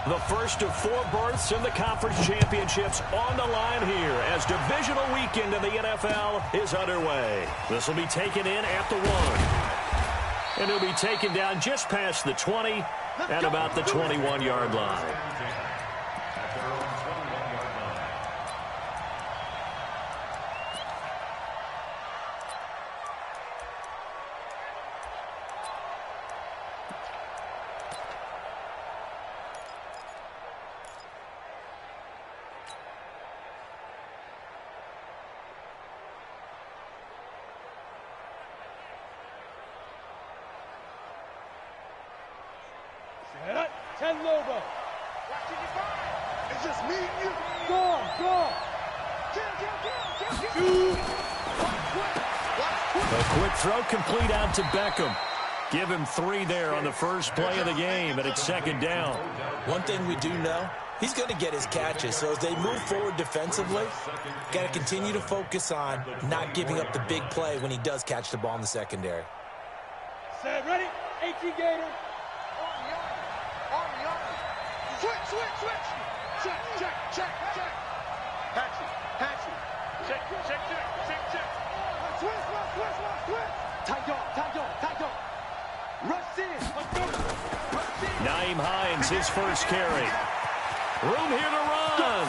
The first of 4 berths in the conference championships on the line here as divisional weekend in the NFL is underway. This will be taken in at the 1. And it'll be taken down just past the 20 at about the 21-yard line. It's just me and you. Go. A quick throw complete out to Beckham. Give him 3 there on the first play of the game, and it's 2nd down. One thing we do know, he's going to get his catches. So as they move forward defensively, got to continue to focus on not giving up the big play when he does catch the ball in the secondary. Set, ready? 18 Gator. Switch. Check. Patchy. Check. Switch. Tight dog. Rush in. Naeem Hines, his first carry. Room here to run.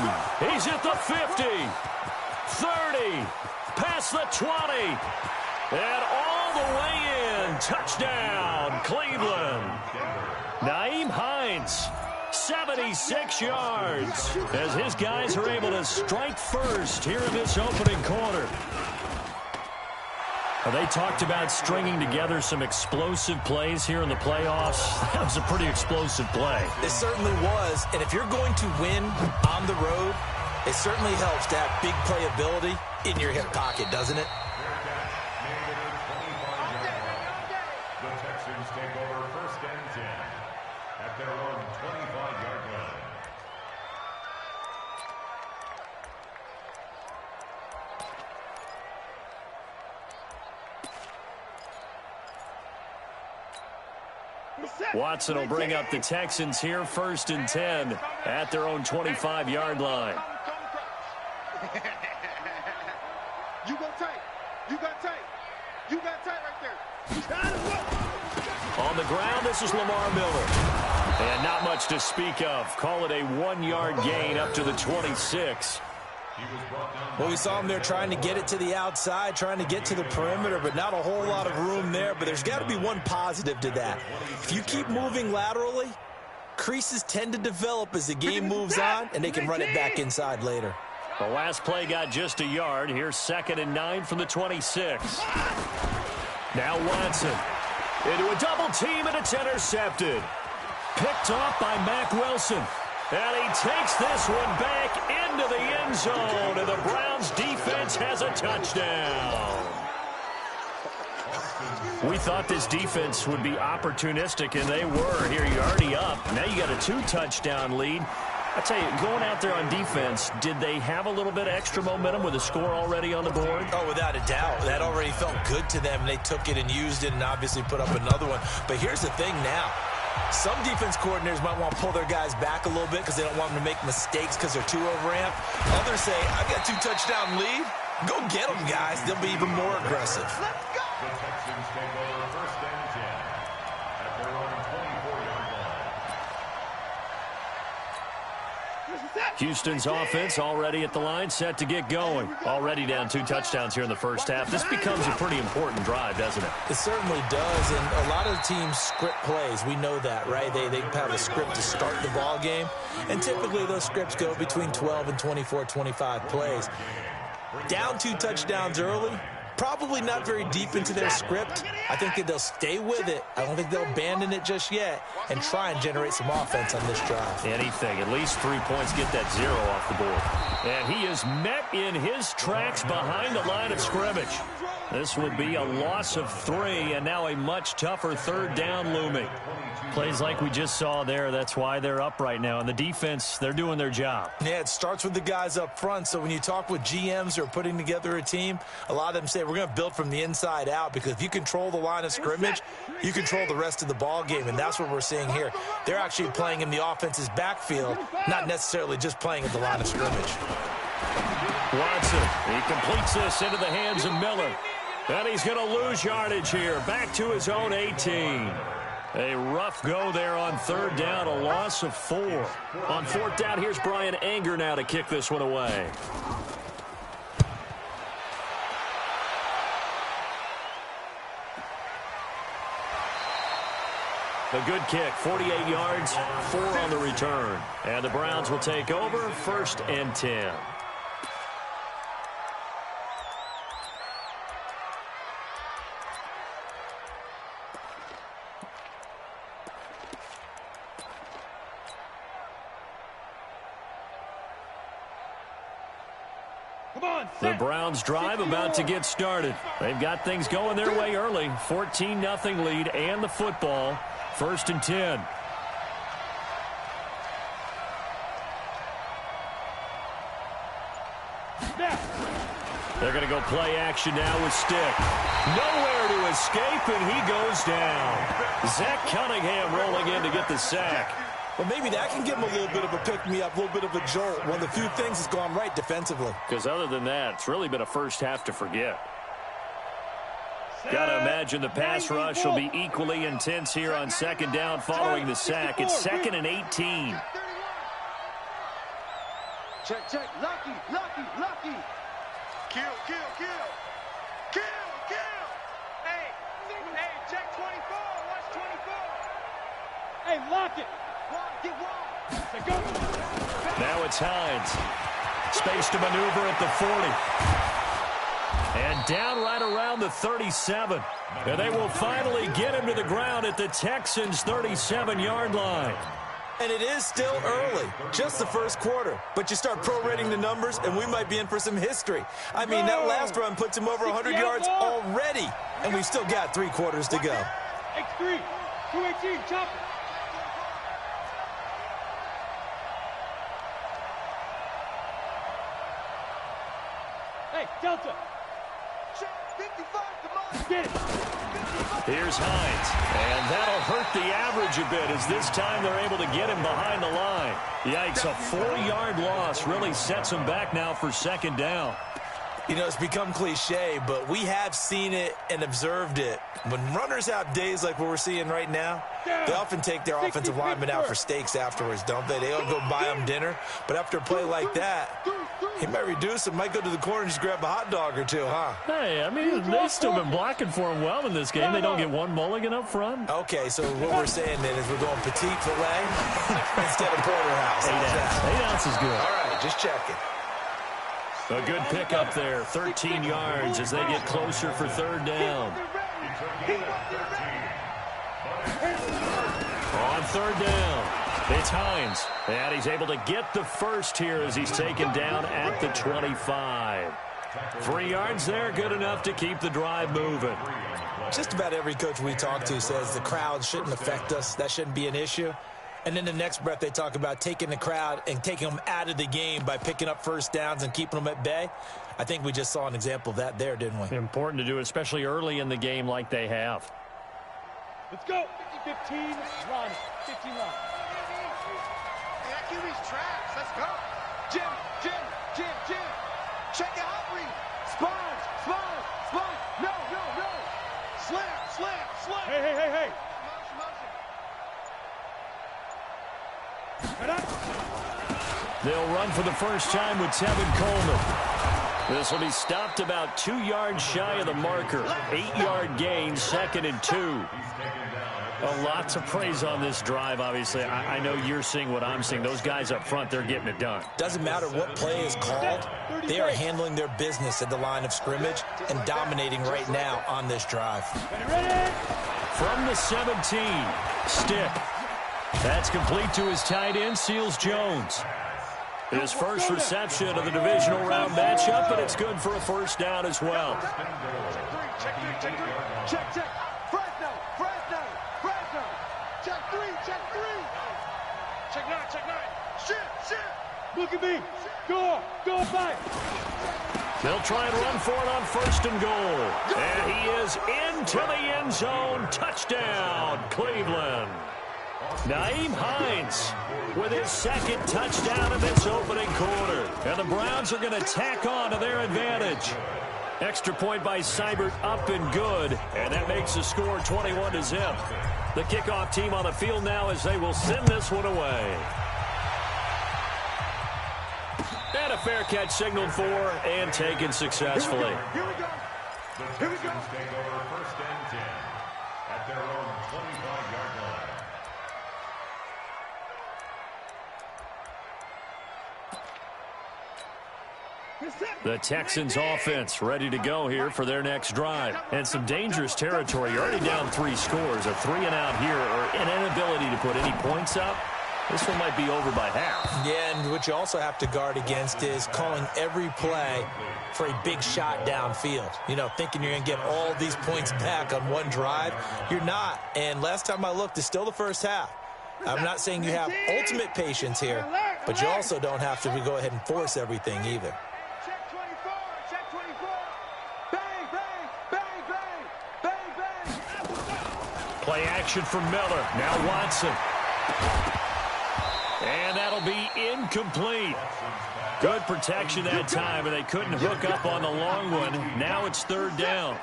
He's at the 50. 30. Past the 20. And all the way in. Touchdown, Cleveland. Naeem Hines. 76 yards as his guys are able to strike first here in this opening quarter. They talked about stringing together some explosive plays here in the playoffs. That was a pretty explosive play. It certainly was, and if you're going to win on the road, it certainly helps to have big playability in your hip pocket, doesn't it? The Texans take over 1st and 10 at their own 25-yard line. Watson will bring up the Texans here 1st and 10 at their own 25-yard line. You got tight right there. On the ground, this is Lamar Miller. And not much to speak of. Call it a 1-yard gain up to the 26. Well, we saw him there trying to get it to the outside, trying to get to the perimeter, but not a whole lot of room there. But there's got to be one positive to that. If you keep moving laterally, creases tend to develop as the game moves on, and they can run it back inside later. The last play got just a yard. Here's 2nd and 9 from the 26. Now Watson into a double team, and it's intercepted. Picked off by Mack Wilson. And he takes this one back into the end zone, and the Browns defense has a touchdown. We thought this defense would be opportunistic, and they were. Here, you're already up. Now you got a 2-touchdown lead. I tell you, going out there on defense, did they have a little bit of extra momentum with a score already on the board? Oh, without a doubt. That already felt good to them, and they took it and used it and obviously put up another one. But here's the thing now. Some defense coordinators might want to pull their guys back a little bit because they don't want them to make mistakes because they're too overamped. Others say, I've got a 2-touchdown lead. Go get them, guys. They'll be even more aggressive. The Texans take over 1st and 10 at their own 24-yard line. Houston's offense already at the line, set to get going. Already down 2 touchdowns here in the first half. This becomes a pretty important drive, doesn't it? It certainly does, and a lot of teams script plays. We know that, right? They have a script to start the ball game, and typically those scripts go between 12 and 24, 25 plays. Down 2 touchdowns early, probably not very deep into their script. I think that they'll stay with it. I don't think they'll abandon it just yet and try and generate some offense on this drive. Anything, at least 3 points, get that 0 off the board. And he is met in his tracks behind the line of scrimmage. This will be a loss of 3, and now a much tougher third down looming. Plays like we just saw there, that's why they're up right now. And the defense, they're doing their job. Yeah, it starts with the guys up front. So when you talk with GMs who are putting together a team, a lot of them say we're going to build from the inside out, because if you control the line of scrimmage, you control the rest of the ball game, and that's what we're seeing here. They're actually playing in the offense's backfield, not necessarily just playing at the line of scrimmage. Watson, he completes this into the hands of Miller. And he's going to lose yardage here, back to his own 18. A rough go there on third down, a loss of 4. On fourth down, here's Brian Anger now to kick this one away. A good kick, 48 yards, 4 on the return. And the Browns will take over, 1st and 10. The Browns drive about to get started. They've got things going their way early. 14-0 lead and the football. 1st and 10. They're going to go play action now with Stick. Nowhere to escape, and he goes down. Zach Cunningham rolling in to get the sack. Well, maybe that can give him a little bit of a pick-me-up, a little bit of a jolt. One of the few things that's gone right defensively. Because other than that, it's really been a first half to forget. Got to imagine the pass rush will be equally intense here on 2nd down following the sack. It's 2nd and 18. Check, check. Lucky, lucky, lucky. Kill, kill, kill. Kill, kill. Hey, check 24. Watch 24. Hey, lock it. Get wide. Now it's Hines. Space to maneuver at the 40. And down right around the 37. And they will finally get him to the ground at the Texans' 37-yard line. And it is still early, just the first quarter. But you start prorating the numbers, and we might be in for some history. I mean, that last run puts him over 100 yards already. And we've still got 3 quarters to go. X3, 218, chop it. Hey, Delta. 55, come on. Get it. Here's Hines. And that'll hurt the average a bit as this time they're able to get him behind the line. Yikes, a 4-yard loss really sets him back now for 2nd down. You know, it's become cliche, but we have seen it and observed it. When runners have days like what we're seeing right now, they often take their offensive linemen out for steaks afterwards, don't they? They don't go buy them dinner. But after a play like that, he might reduce him, might go to the corner and just grab a hot dog or two, huh? Hey, I mean, they've still been blocking for him well in this game. They don't get one mulligan up front. Okay, so what we're saying then is we're going petite filet instead of porterhouse. 8 ounces. 8 ounces is good. All right, just checking. A good pickup there, 13 yards as they get closer for 3rd down. On 3rd down, it's Hines. And he's able to get the first here as he's taken down at the 25. 3 yards there, good enough to keep the drive moving. Just about every coach we talk to says the crowd shouldn't affect us. That shouldn't be an issue. And then the next breath they talk about taking the crowd and taking them out of the game by picking up first downs and keeping them at bay. I think we just saw an example of that there, didn't we? Important to do, especially early in the game like they have. Let's go. 15, run. 15, run. Hey, that QB's traps. Let's go. Jim. Check it out, Reed. Sponge. No. Slam. Hey. They'll run for the first time with Tevin Coleman. This will be stopped about 2 yards shy of the marker. 8-yard gain, 2nd and 2. A lot to praise on this drive, obviously. I know you're seeing what I'm seeing. Those guys up front, they're getting it done. Doesn't matter what play is called. They are handling their business at the line of scrimmage and dominating right now on this drive. From the 17, Stick. That's complete to his tight end, Seals Jones. His first reception of the divisional round matchup, but it's good for a first down as well. Check three, check three. Check, check. Fresno, Fresno, Fresno. Check three, check three. Check nine, check nine. Shit. Look at me. Go back. They'll try and run for it on first and goal. And he is into the end zone. Touchdown, Cleveland. Nyheim Hines with his second touchdown in this opening quarter. And the Browns are going to tack on to their advantage. Extra point by Seibert up and good. And that makes the score 21-0. The kickoff team on the field now as they will send this one away. And a fair catch signaled for and taken successfully. Here we go. The Texans take over first and 10 at their own 25-yard line. The Texans offense ready to go here for their next drive. And some dangerous territory. You're already down 3 scores. A 3 and out here or an inability to put any points up. This one might be over by half. Yeah, and what you also have to guard against is calling every play for a big shot downfield. You know, thinking you're going to get all these points back on one drive. You're not. And last time I looked, it's still the first half. I'm not saying you have ultimate patience here, but you also don't have to go ahead and force everything either. Check 24, check 24. Bang, bang, bang, bang, bang, bang. Play action from Miller. Now Watson. And that'll be incomplete. Good protection that time, and they couldn't hook up on the long one. Now it's third down.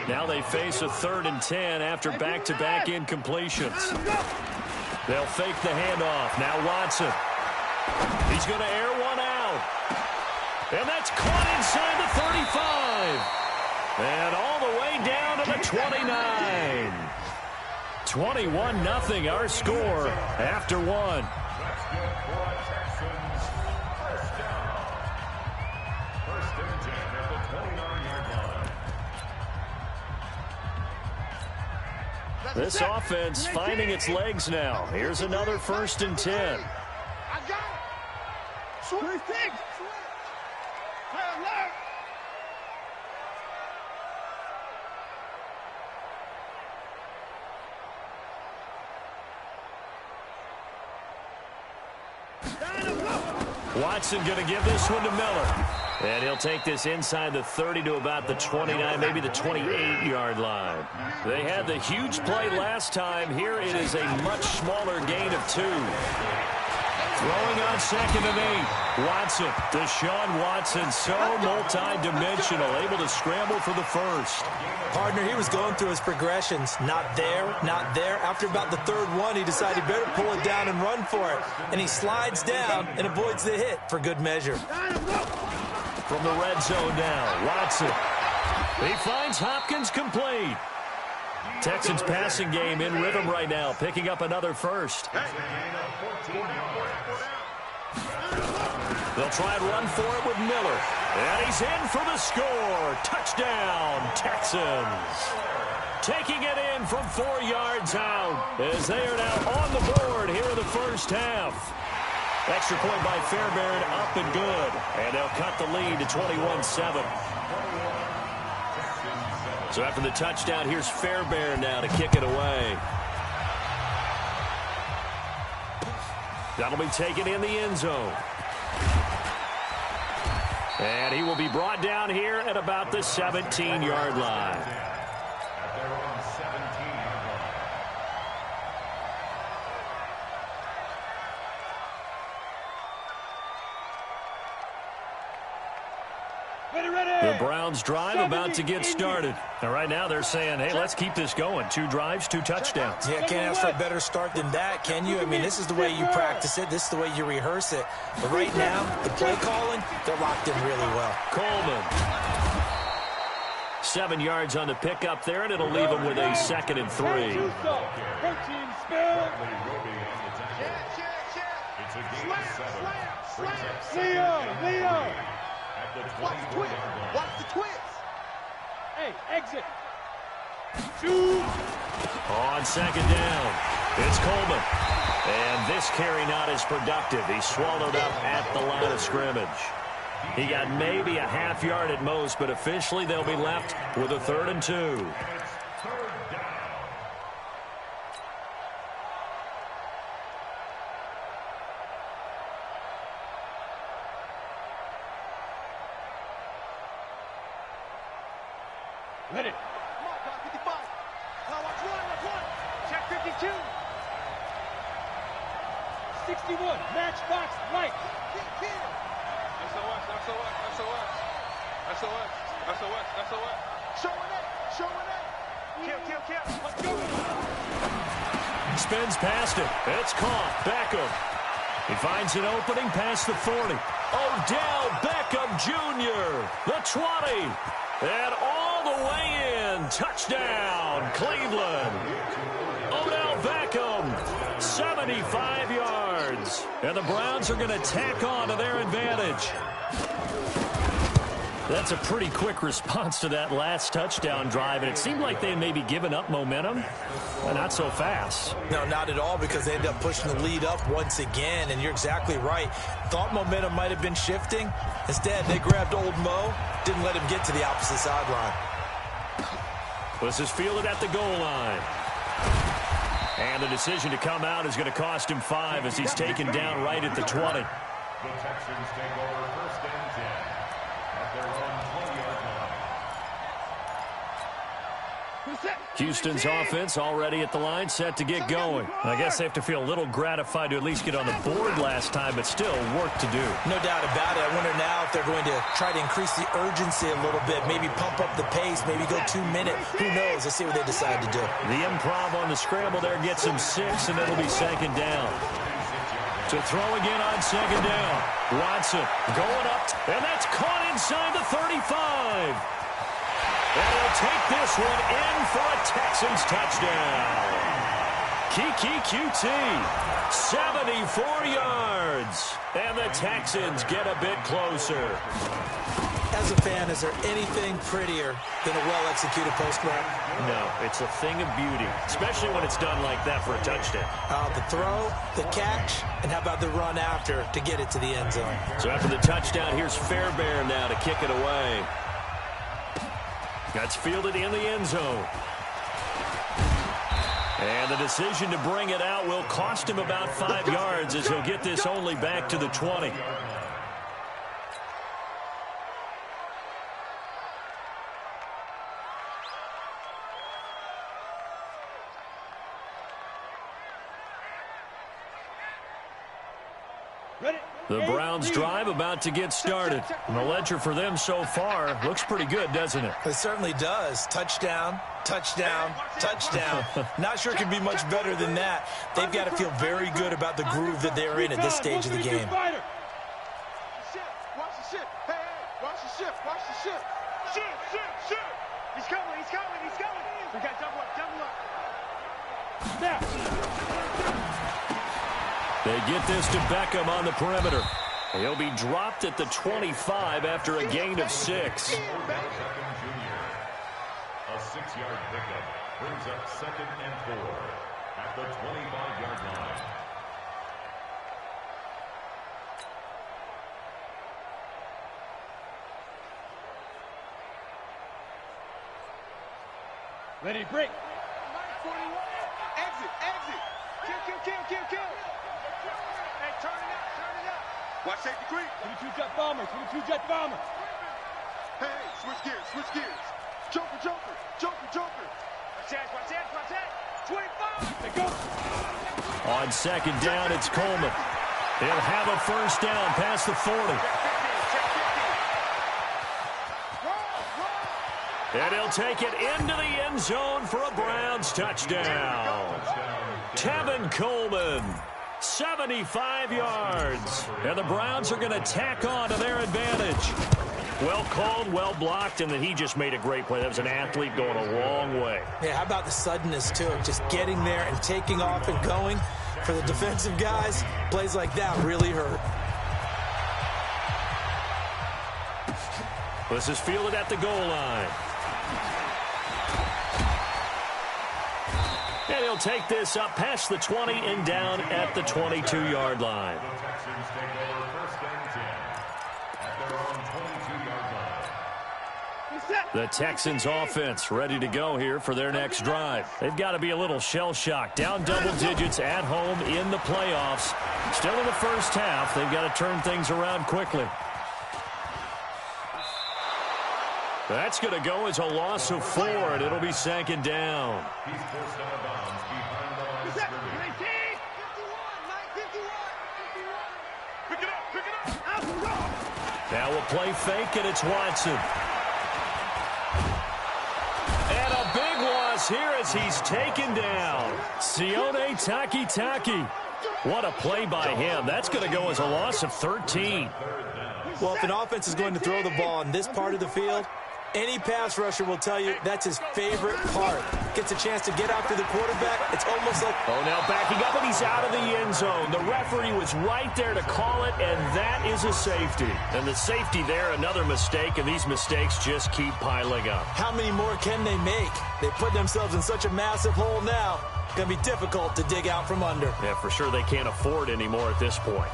Now they face a 3rd and 10 after back-to-back incompletions. They'll fake the handoff. Now Watson. He's going to air one out. And that's caught inside the 35. And all the way down to the 29. 21-0 our score after one. That's good for a Texans first down. First and 10 at the 29-yard line. This offense finding its legs now. Here's another 1st and 10. I got it. Switch. Watson going to give this one to Miller. And he'll take this inside the 30 to about the 29, maybe the 28-yard line. They had the huge play last time. Here it is a much smaller gain of 2. Throwing on 2nd and 8. Watson, Deshaun Watson, so multi-dimensional, able to scramble for the first. Partner, he was going through his progressions. Not there, not there. After about the 3rd one, he decided he better pull it down and run for it. And he slides down and avoids the hit for good measure. From the red zone now, Watson. He finds Hopkins complete. Texans passing game in rhythm right now, picking up another first. They'll try and run for it with Miller. And he's in for the score. Touchdown, Texans. Taking it in from 4 yards out as they are now on the board here in the first half. Extra point by Fairbairn, up and good. And they'll cut the lead to 21-7. So after the touchdown, here's Fairbairn now to kick it away. That'll be taken in the end zone. And he will be brought down here at about the 17-yard line. At their own 17-yard line. The Browns drive about to get started. And right now they're saying, hey, let's keep this going. 2 drives, 2 touchdowns. Yeah, can't ask for a better start than that, can you? I mean, this is the way you practice it. This is the way you rehearse it. But right now, the play calling, they're locked in really well. Coleman. 7 yards on the pickup there, and it'll leave him with a 2nd and 3. Protein spill. It's a gain of 7. Leo. At the Watch the 24 twist. yard line. Watch the twist. Hey, exit. Shoot. On 2nd down. It's Coleman. And this carry not as productive. He swallowed up at the line of scrimmage. He got maybe a half yard at most, but officially they'll be left with a 3rd and 2. Ready. Come on, guy, 55. Now watch one. Check 52. 61. Matchbox right. SOS. Showing it. Kill. Let's go. Spins past it. It's caught. Beckham. He finds an opening past the 40. Odell Beckham Jr. The 20. And all the way in. Touchdown, Cleveland. Odell Beckham, 75 yards. And the Browns are going to tack on to their advantage. That's a pretty quick response to that last touchdown drive, and it seemed like they may be giving up momentum, but not so fast. No, not at all, because they ended up pushing the lead up once again, and you're exactly right. Thought momentum might have been shifting. Instead, they grabbed old Mo, didn't let him get to the opposite sideline. This is fielded at the goal line. And the decision to come out is going to cost him 5 as he's taken down right at the 20. The Texans take over 1st and 10 at their own 20-yard line. Houston's offense already at the line, set to get going. I guess they have to feel a little gratified to at least get on the board last time, but still work to do. No doubt about it. I wonder now if they're going to try to increase the urgency a little bit, maybe pump up the pace, maybe go 2-minute. Who knows? Let's see what they decide to do. The improv on the scramble there gets him 6, and it'll be 2nd down. To throw again on 2nd down. Watson going up, and that's caught inside the 35. And he'll take this one in for a Texans touchdown. Kiki QT, 74 yards. And the Texans get a bit closer. As a fan, is there anything prettier than a well-executed post route? No, it's a thing of beauty, especially when it's done like that for a touchdown. The throw, the catch, and how about the run after to get it to the end zone? So after the touchdown, here's Fairbairn now to kick it away. That's fielded in the end zone. And the decision to bring it out will cost him about 5 yards as he'll get this only back to the 20. The Browns drive about to get started. And the ledger for them so far looks pretty good, doesn't it? It certainly does. Touchdown, touchdown, touchdown. Not sure it can be much better than that. They've got to feel very good about the groove that they're in at this stage of the game. Watch the ship. Hey, watch the ship. Ship. He's coming. We got double up. Snap. They get this to Beckham on the perimeter. He'll be dropped at the 25 after a gain of 6. A 6-yard pickup brings up 2nd and 4 at the 25-yard line. Ready, break. Exit. Kill. Hey, turn it up. Watch safety creep. 22 jet bomber. Hey, switch gears. Joker. Watch that. 25. They go. On 2nd down, it's Coleman. He'll have a 1st down past the 40. And he'll take it into the end zone for a Browns touchdown. Tevin Coleman, 75 yards. And the Browns are going to tack on to their advantage. Well called, well blocked, and then he just made a great play. That was an athlete going a long way. Yeah, how about the suddenness to it? Just getting there and taking off and going. For the defensive guys, plays like that really hurt. This is fielded at the goal line. And he'll take this up past the 20 and down at the 22-yard line. The Texans take over first and 10 at their own 22-yard line. The Texans offense ready to go here for their next drive. They've got to be a little shell-shocked. Down double digits at home in the playoffs. Still in the first half. They've got to turn things around quickly. That's going to go as a loss of 4, and it'll be second down. He's forced out of bounds behind the line of scrimmage. Pick it up. Now we'll play fake, and it's Watson. And a big loss here as he's taken down. Sione Takitaki. What a play by him. That's going to go as a loss of 13. Well, if an offense is going to throw the ball in this part of the field, any pass rusher will tell you that's his favorite part. Gets a chance to get out to the quarterback. It's almost like... Oh, now backing up, and he's out of the end zone. The referee was right there to call it, and that is a safety. And the safety there, another mistake, and these mistakes just keep piling up. How many more can they make? They put themselves in such a massive hole now. Going to be difficult to dig out from under. Yeah, for sure they can't afford any more at this point.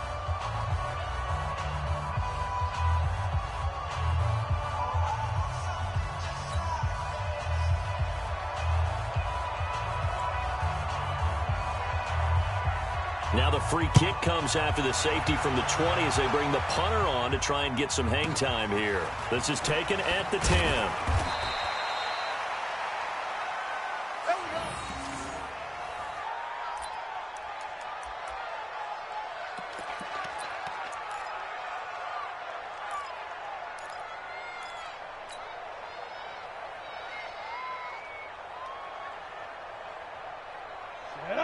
Now the free kick comes after the safety from the 20 as they bring the punter on to try and get some hang time here. This is taken at the 10.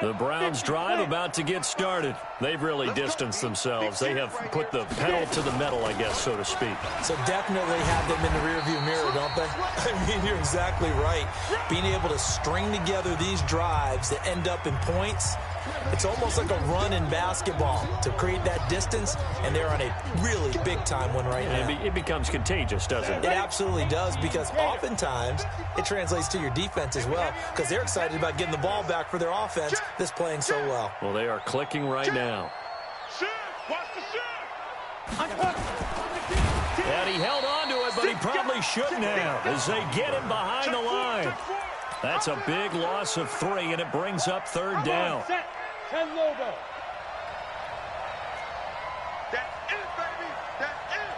The Browns drive about to get started. They've really distanced themselves. They have put the pedal to the metal, I guess, so to speak. So definitely have them in the rearview mirror, don't they? I mean, you're exactly right. Being able to string together these drives that end up in points, it's almost like a run in basketball to create that distance, and they're on a really big-time one right now. It becomes contagious, doesn't it? It absolutely does, because oftentimes it translates to your defense as well, because they're excited about getting the ball back for their offense that's playing so well. Well, they are clicking right now. And he held on to it, but he probably shouldn't have as they get him behind the line. That's a big loss of 3, and it brings up third down. That's it, baby. That's it.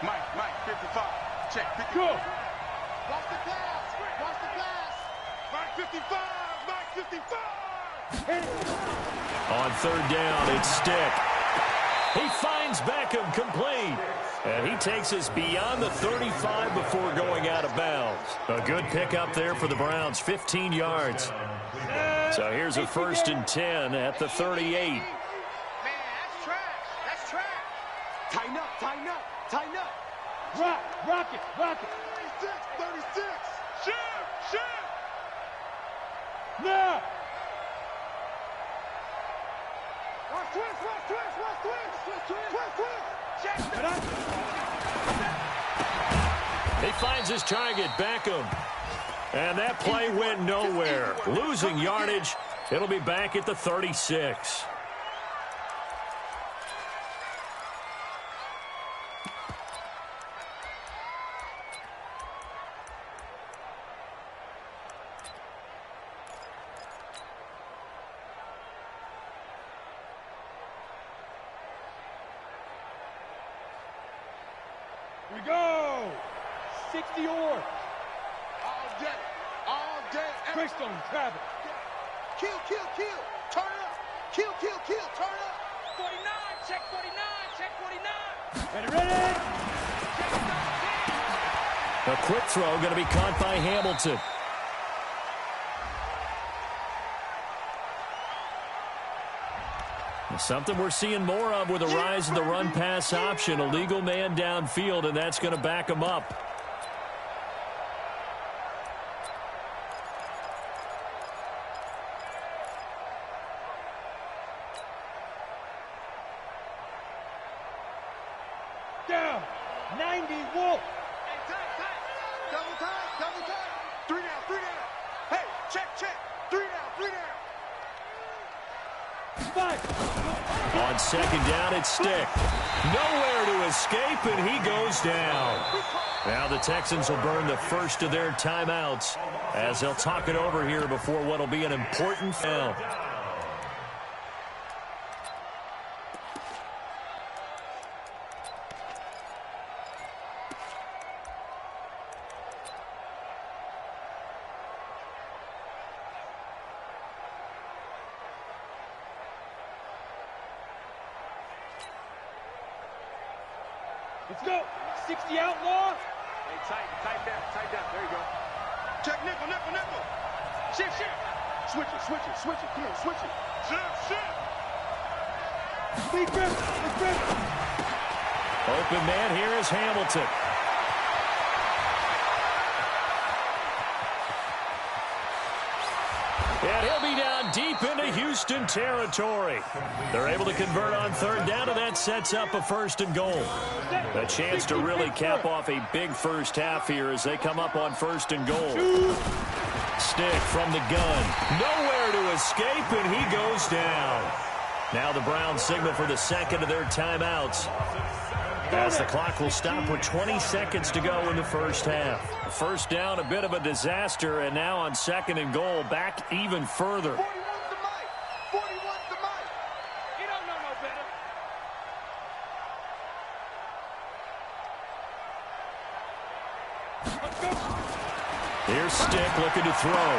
Mike, 55. Check, 55. Go. Watch the pass. Watch the pass. Mike, 55. Mike, 55. On third down, it's Stick. He finds Beckham complete. And he takes us beyond the 35 before going out of bounds. A good pickup there for the Browns, 15 yards. So here's a first and 10 at the 38. Man, that's trash. That's trash. Tighten up, tighten up, tighten up. Rock it. 36. Shoot. Now. Watch twist. Check. He finds his target, Beckham. And that play went nowhere. Losing yardage. It'll be back at the 36. We go. 60 yards. All day. Crystal, Travis. Kill. Turn up. Kill. Turn up. 49. Check 49. Ready. A quick throw going to be caught by Hamilton. Something we're seeing more of with the rise of the run-pass option. A legal man downfield, and that's going to back him up. Down. 90 Wolf. Double time. 3 check. 3 down. On second down, it's Stick. Nowhere to escape, and he goes down. Now the Texans will burn the first of their timeouts as they'll talk it over here before what will be an important foul. Let's go. 60 outlaw. Hey, tight down. There you go. Check nickel. Shift. Switch it. Come on, switch it. Shift. Speed grip. Open man here is Hamilton. And he'll be down deep into Houston territory. They're able to convert on third down, and that sets up a 1st and goal. A chance to really cap off a big first half here as they come up on 1st and goal. Stick from the gun. Nowhere to escape, and he goes down. Now the Browns signal for the second of their timeouts, as the clock will stop with 20 seconds to go in the first half. First down, a bit of a disaster, and now on 2nd and goal, back even further. 41's the mic. You don't know no better. Let's go. Here's Stick looking to throw.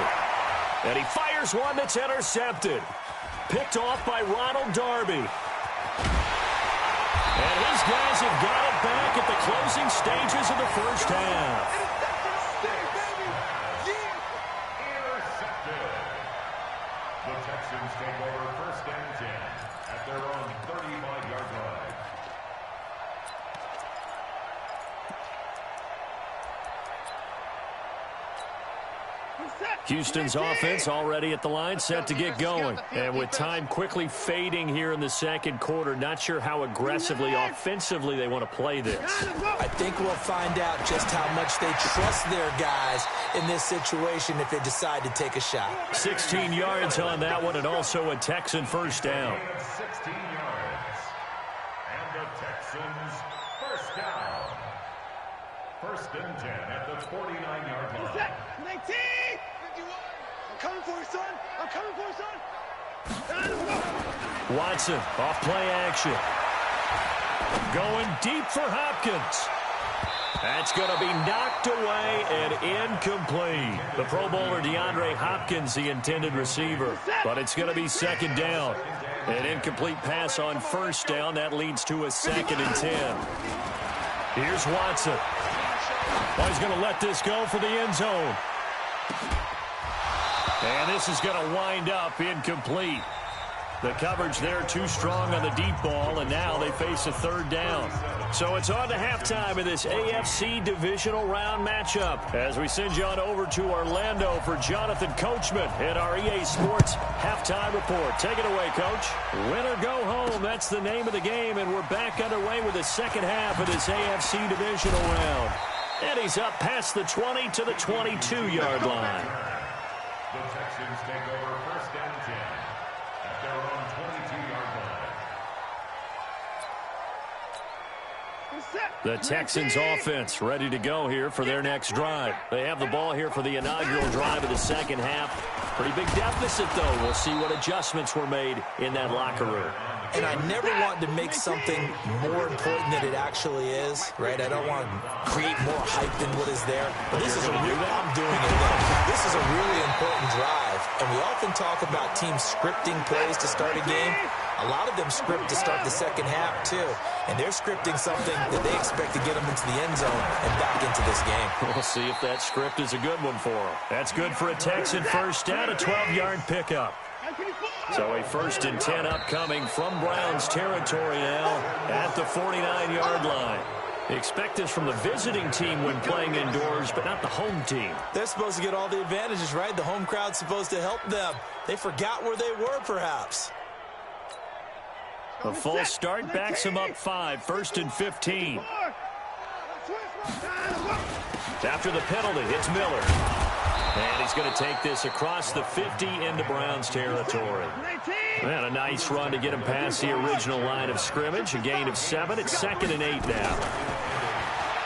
And he fires one that's intercepted. Picked off by Ronald Darby. And his guys have got it back at the closing stages of the first half. Intercepted. The Texans take over 1st and 10 at their own 35-yard line. Houston's offense already at the line, set to get going. And with time quickly fading here in the second quarter, not sure how aggressively, offensively they want to play this. I think we'll find out just how much they trust their guys in this situation if they decide to take a shot. 16 yards on that one, and also a Texan first down. 16 yards. And the Texans first down. 1st and 10 at the 49-yard line. 19. 51. I'm coming for you, son. Watson off play action. Going deep for Hopkins. That's going to be knocked away and incomplete. The Pro Bowler DeAndre Hopkins, the intended receiver. But it's going to be 2nd down. An incomplete pass on 1st down. That leads to a 2nd and 10. Here's Watson. Oh, he's going to let this go for the end zone. And this is going to wind up incomplete. The coverage there too strong on the deep ball, and now they face a 3rd down. So it's on to halftime of this AFC divisional round matchup as we send you on over to Orlando for Jonathan Coachman in our EA Sports halftime report. Take it away, Coach. Win or go home, that's the name of the game, and we're back underway with the second half of this AFC divisional round. And he's up past the 20 to the 22-yard line. The Texans take over 1st and 10 at their own 22-yard line. The Texans offense ready to go here for their next drive. They have the ball here for the inaugural drive of the second half. Pretty big deficit, though. We'll see what adjustments were made in that locker room. And I never want to make something more important than it actually is, right? I don't want to create more hype than what is there. But this is a real, I'm doing it though. This is a really important drive. And we often talk about teams scripting plays to start a game. A lot of them script to start the second half, too. And they're scripting something that they expect to get them into the end zone and back into this game. We'll see if that script is a good one for them. That's good for a Texan first down, a 12-yard pickup. So a 1st and 10 upcoming from Browns territory now at the 49-yard line. Expect this from the visiting team when playing indoors, but not the home team. They're supposed to get all the advantages, right? The home crowd's supposed to help them. They forgot where they were, perhaps. A false start backs him up 5, 1st and 15. After the penalty, it's Miller. And he's going to take this across the 50 into Browns territory. And a nice run to get him past the original line of scrimmage. A gain of 7. It's 2nd and 8 now.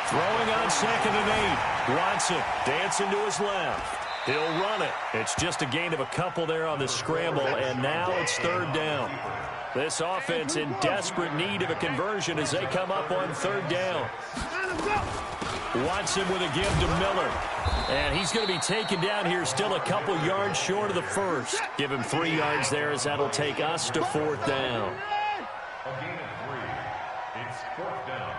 Throwing on 2nd and 8. Watson dancing to his left. He'll run it. It's just a gain of a couple there on the scramble, and now it's 3rd down. This offense in desperate need of a conversion as they come up on 3rd down. Watson with a give to Miller. And he's going to be taken down here still a couple yards short of the first. Give him 3 yards there as that'll take us to 4th down. A gain of 3. It's 4th down.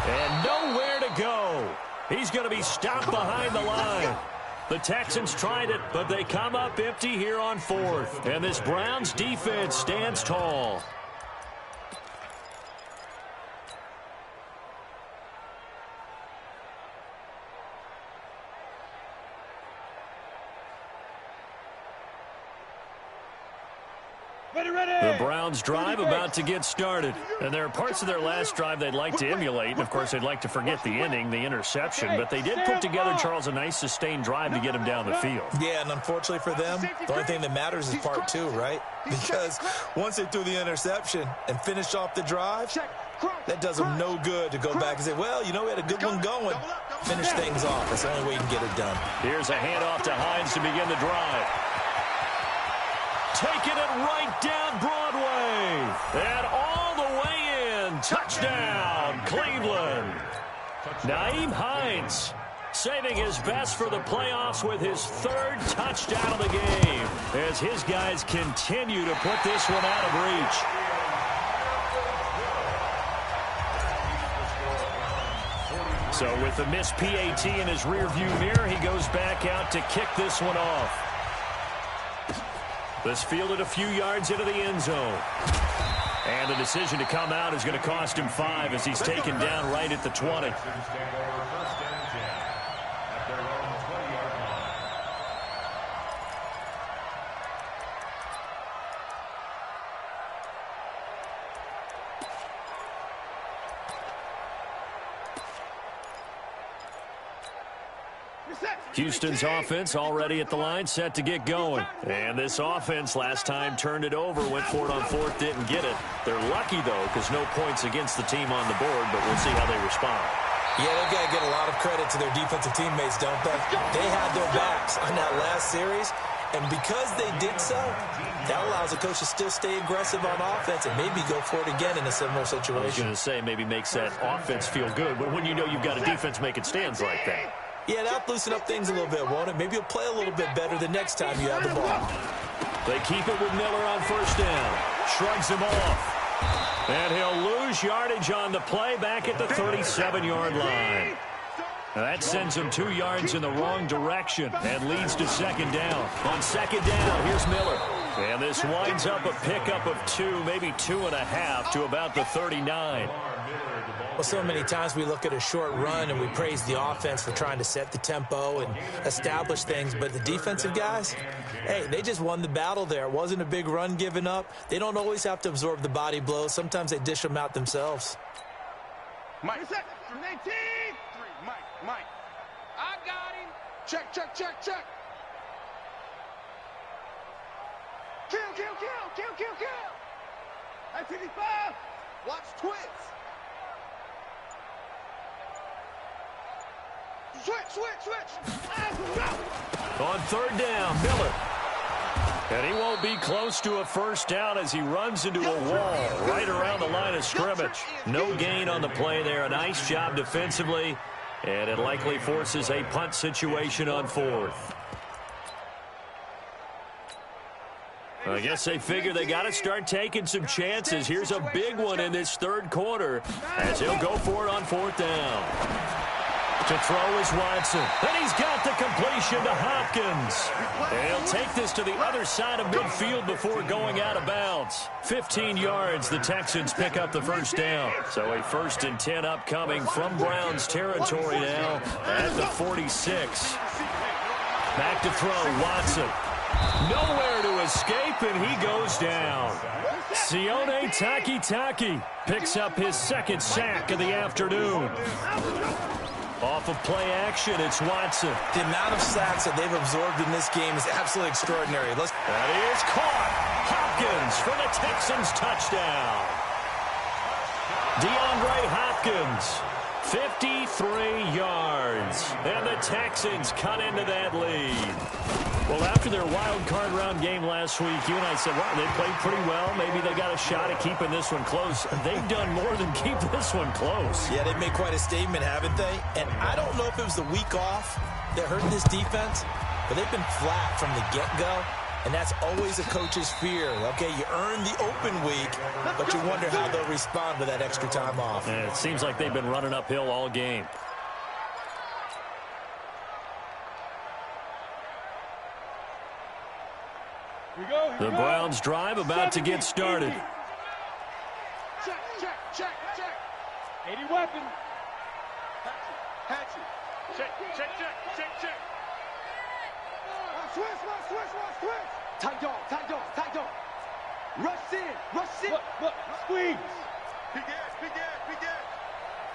And nowhere to go. He's going to be stopped behind the line. The Texans tried it, but they come up empty here on 4th. And this Browns defense stands tall. The Browns drive about to get started. And there are parts of their last drive they'd like to emulate. And, of course, they'd like to forget the ending, the interception. But they did put together, Charles, a nice sustained drive to get him down the field. Yeah, and unfortunately for them, the only thing that matters is part 2, right? Because once they threw the interception and finished off the drive, that does them no good to go back and say, well, you know, we had a good one going. Finish things off. That's the only way you can get it done. Here's a handoff to Hines to begin the drive. Taking it right down Broadway. And all the way in. Touchdown, Cleveland. Nyheim Hines saving his best for the playoffs with his 3rd touchdown of the game as his guys continue to put this one out of reach. So with the missed PAT in his rearview mirror, he goes back out to kick this one off. This fielded a few yards into the end zone. And the decision to come out is going to cost him 5 as he's taken down right at the 20. Houston's offense already at the line, set to get going. And this offense last time turned it over, went for it on 4th, didn't get it. They're lucky, though, because no points against the team on the board, but we'll see how they respond. Yeah, they've got to get a lot of credit to their defensive teammates, don't they? They had their backs on that last series, and because they did so, that allows the coach to still stay aggressive on offense and maybe go for it again in a similar situation. I was going to say maybe makes that offense feel good, but when you know you've got a defense making stands like that. Yeah, that'll loosen up things a little bit, won't it? Maybe you'll play a little bit better the next time you have the ball. They keep it with Miller on 1st down. Shrugs him off. And he'll lose yardage on the play back at the 37-yard line. Now that sends him 2 yards in the wrong direction and leads to 2nd down. On 2nd down, here's Miller. And this winds up a pickup of 2, maybe 2.5 to about the 39. Well, so many times we look at a short run and we praise the offense for trying to set the tempo and establish things, but the defensive guys, hey, they just won the battle there. It wasn't a big run given up. They don't always have to absorb the body blows. Sometimes they dish them out themselves. Mike, 18. 3, Mike. I got him. Check. Kill. That's 55. Watch twins. Switch. On 3rd down, Miller. And he won't be close to a 1st down as he runs into a wall right around the line of scrimmage. No gain on the play there. A nice job defensively. And it likely forces a punt situation on 4th. I guess they figure they got to start taking some chances. Here's a big one in this 3rd quarter as he'll go for it on 4th down. To throw is Watson. And he's got the completion to Hopkins. And he'll take this to the other side of midfield before going out of bounds. 15 yards, the Texans pick up the 1st down. So a 1st and 10 upcoming from Browns territory now at the 46. Back to throw, Watson. Nowhere to escape, and he goes down. Sione Takitaki picks up his 2nd sack of the afternoon. Off of play action, it's Watson. The amount of sacks that they've absorbed in this game is absolutely extraordinary. That is caught. Hopkins for the Texans touchdown. DeAndre Hopkins, 53 yards. And the Texans cut into that lead. Well, after their wild card round game last week, you and I said, well, they played pretty well. Maybe they got a shot at keeping this one close. They've done more than keep this one close. Yeah, they've made quite a statement, haven't they? And I don't know if it was the week off that hurt this defense, but they've been flat from the get-go. And that's always a coach's fear. Okay, you earn the open week, but you wonder how they'll respond with that extra time off. And it seems like they've been running uphill all game. The Browns drive about to get started. Check, check, check, check. 80 weapon. Hatchet. Check, check, check, check, check. Switch. Tight dog. Rush in. Look, squeeze. Big ass.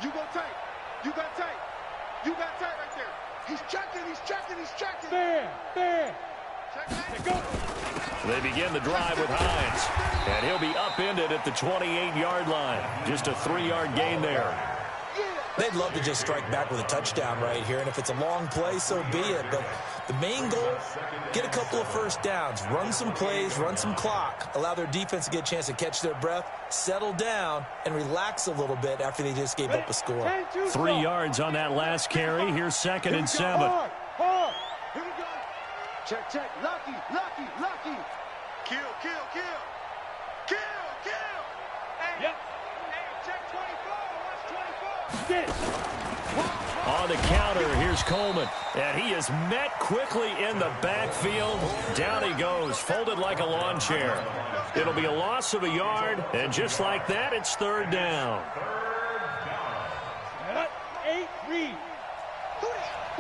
You go tight. You got tight right there. He's checking. Fair. Check, go. They begin the drive with Hines. And he'll be upended at the 28-yard line. Just a 3-yard gain there. They'd love to just strike back with a touchdown right here, and if it's a long play, so be it. But the main goal, get a couple of first downs, run some plays, run some clock, allow their defense to get a chance to catch their breath, settle down, and relax a little bit after they just gave up a score. 3 yards on that last carry. Here's 2nd and 7. Hard. Here we go. Check. Lucky. Kill. Hey, yep. Hey, check 24. Watch 24. Get it. On the counter, here's Coleman. And he is met quickly in the backfield. Down he goes, folded like a lawn chair. It'll be a loss of a yard, and just like that, it's 3rd down. 8 read. Who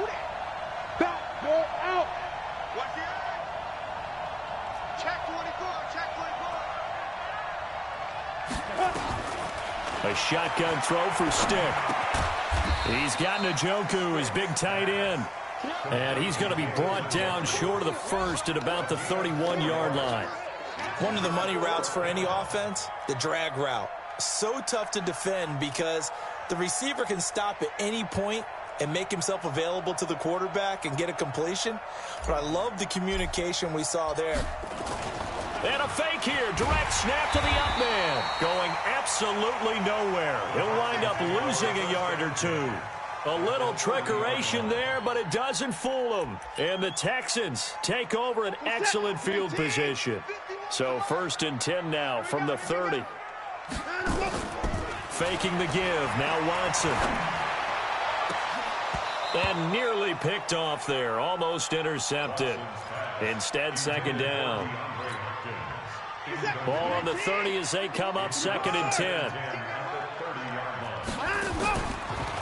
that? Back door out. What's the Check 24. A shotgun throw for Stick. He's got Njoku, his big tight end. And he's going to be brought down short of the first at about the 31-yard line. One of the money routes for any offense, the drag route. So tough to defend because the receiver can stop at any point and make himself available to the quarterback and get a completion. But I love the communication we saw there. And a fake here. Direct snap to the up man. Going absolutely nowhere. He'll wind up losing a yard or two. A little trickeration there, but it doesn't fool him. And the Texans take over an excellent field position. So 1st and 10 now from the 30. Faking the give. Now Watson. And nearly picked off there. Almost intercepted. Instead, 2nd down. Ball on the 30 as they come up 2nd and 10.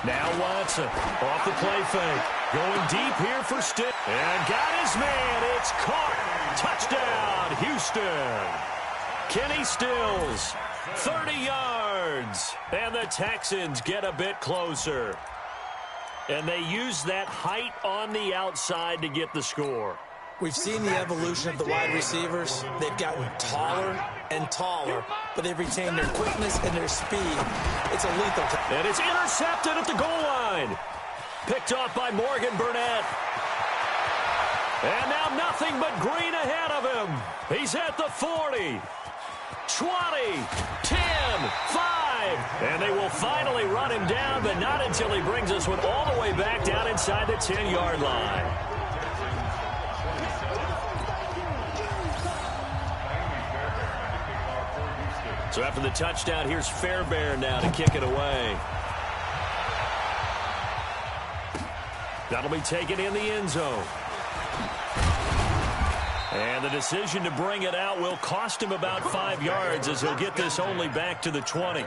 Now Watson off the play fake. Going deep here for Stick. And got his man. It's caught. Touchdown, Houston. Kenny Stills, 30 yards. And the Texans get a bit closer. And they use that height on the outside to get the score. We've seen the evolution of the wide receivers. They've gotten taller and taller, but they've retained their quickness and their speed. It's a lethal. And it's intercepted at the goal line. Picked off by Morgan Burnett. And now nothing but green ahead of him. He's at the 40, 20, 10, 5. And they will finally run him down, but not until he brings this one all the way back down inside the 10-yard line. So after the touchdown, here's Fairbairn now to kick it away. That'll be taken in the end zone. And the decision to bring it out will cost him about 5 yards as he'll get this only back to the 20.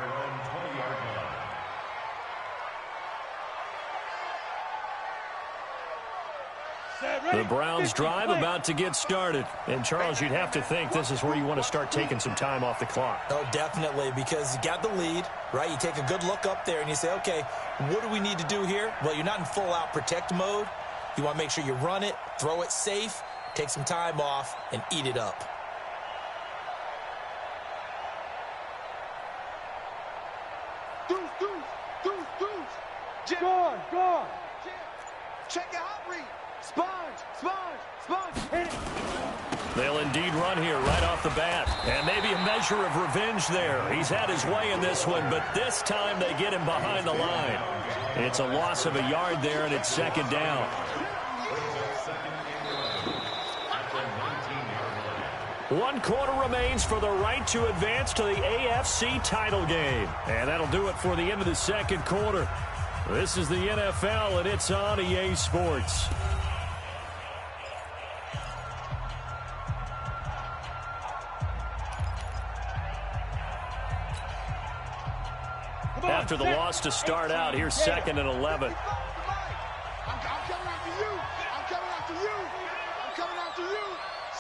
The Browns drive about to get started. And, Charles, you'd have to think this is where you want to start taking some time off the clock. Oh, definitely, because you got the lead, right? You take a good look up there and you say, okay, what do we need to do here? Well, you're not in full-out protect mode. You want to make sure you run it, throw it safe, take some time off, and eat it up. Go. Check your hot read. Sponge. Hit it. They'll indeed run here right off the bat. And maybe a measure of revenge there. He's had his way in this one, but this time they get him behind the line. It's a loss of a yard there, and it's second down. One quarter remains for the right to advance to the AFC title game. And that'll do it for the end of the second quarter. This is the NFL, and it's on EA Sports. After the loss to start out, here's 2nd and 11. I'm coming after you.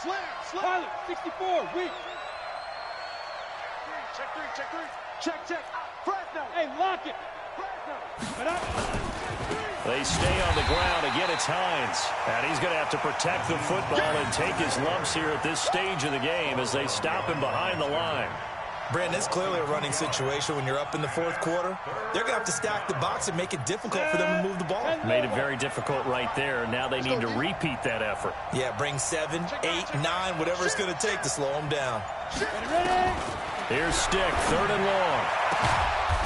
Slam. Pilot, 64, weak. Check. Fresno. Hey, lock it. They stay on the ground. Again, it's Hines. And he's going to have to protect the football and take his lumps here at this stage of the game as they stop him behind the line. Brandon, it's clearly a running situation when you're up in the fourth quarter. They're going to have to stack the box and make it difficult for them to move the ball. Made it very difficult right there. Now they need to repeat that effort. Yeah, bring 7, 8, 9, whatever it's going to take to slow them down. Here's Stick, 3rd and long.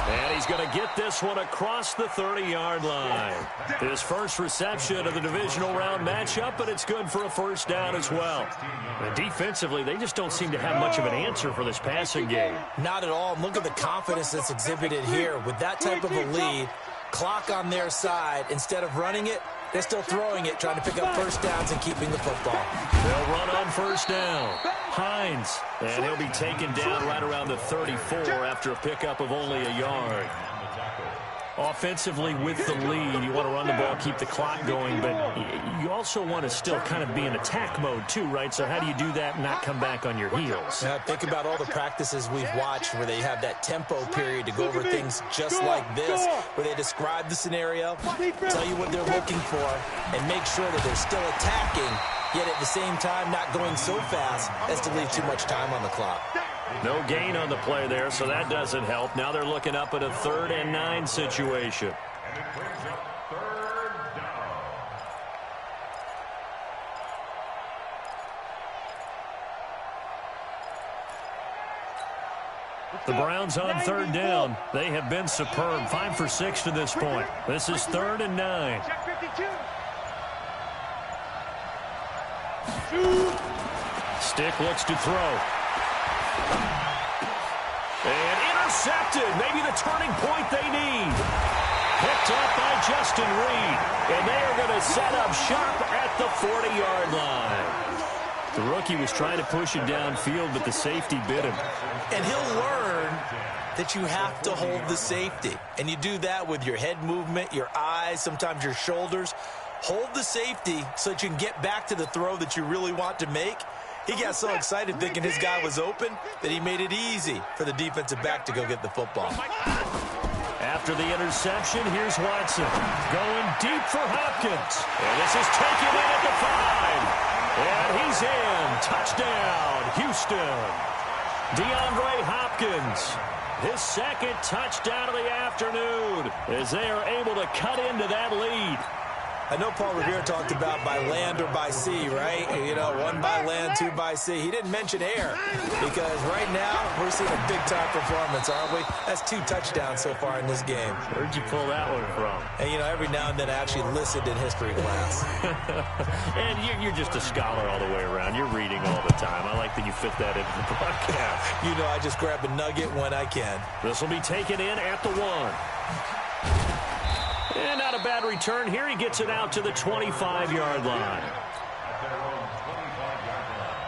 And he's going to get this one across the 30-yard line. His first reception of the divisional round matchup, but it's good for a first down as well. And defensively, they just don't seem to have much of an answer for this passing game. Not at all. And look at the confidence that's exhibited here. With that type of a lead, clock on their side, instead of running it, they're still throwing it, trying to pick up first downs and keeping the football. They'll run on first down. Hines, and he'll be taken down right around the 34 after a pickup of only a yard. Offensively, with the lead, you want to run the ball, keep the clock going, but you also want to still kind of be in attack mode too, right? So how do you do that and not come back on your heels? Now, think about all the practices we've watched where they have that tempo period to go over things just like this, where they describe the scenario, tell you what they're looking for, and make sure that they're still attacking, yet at the same time not going so fast as to leave too much time on the clock. No gain on the play there, so that doesn't help. Now they're looking up at a 3rd and 9 situation. And it brings up 3rd down. The Browns on 3rd down. They have been superb. 5 for 6 to this point. This is 3rd and 9. Stick looks to throw. And intercepted. Maybe the turning point they need. Picked up by Justin Reed. And they are going to set up shop at the 40-yard line. The rookie was trying to push it downfield, but the safety bit him. And he'll learn that you have to hold the safety. And you do that with your head movement, your eyes, sometimes your shoulders. Hold the safety so that you can get back to the throw that you really want to make. He got so excited thinking his guy was open that he made it easy for the defensive back to go get the football. After the interception, here's Watson. Going deep for Hopkins. And this is taken in at the 5. And he's in. Touchdown, Houston. DeAndre Hopkins. His 2nd touchdown of the afternoon as they are able to cut into that lead. I know Paul Revere talked about by land or by sea, right? You know, 1 by land, 2 by sea. He didn't mention air because right now we're seeing a big-time performance, aren't we? That's 2 touchdowns so far in this game. Where'd you pull that one from? And, you know, every now and then I actually listened in history class. And you're just a scholar all the way around. You're reading all the time. I like that you fit that into the broadcast. You know, I just grab a nugget when I can. This will be taken in at the 1. And not a bad return here. He gets it out to the 25-yard line. At their own 25-yard line.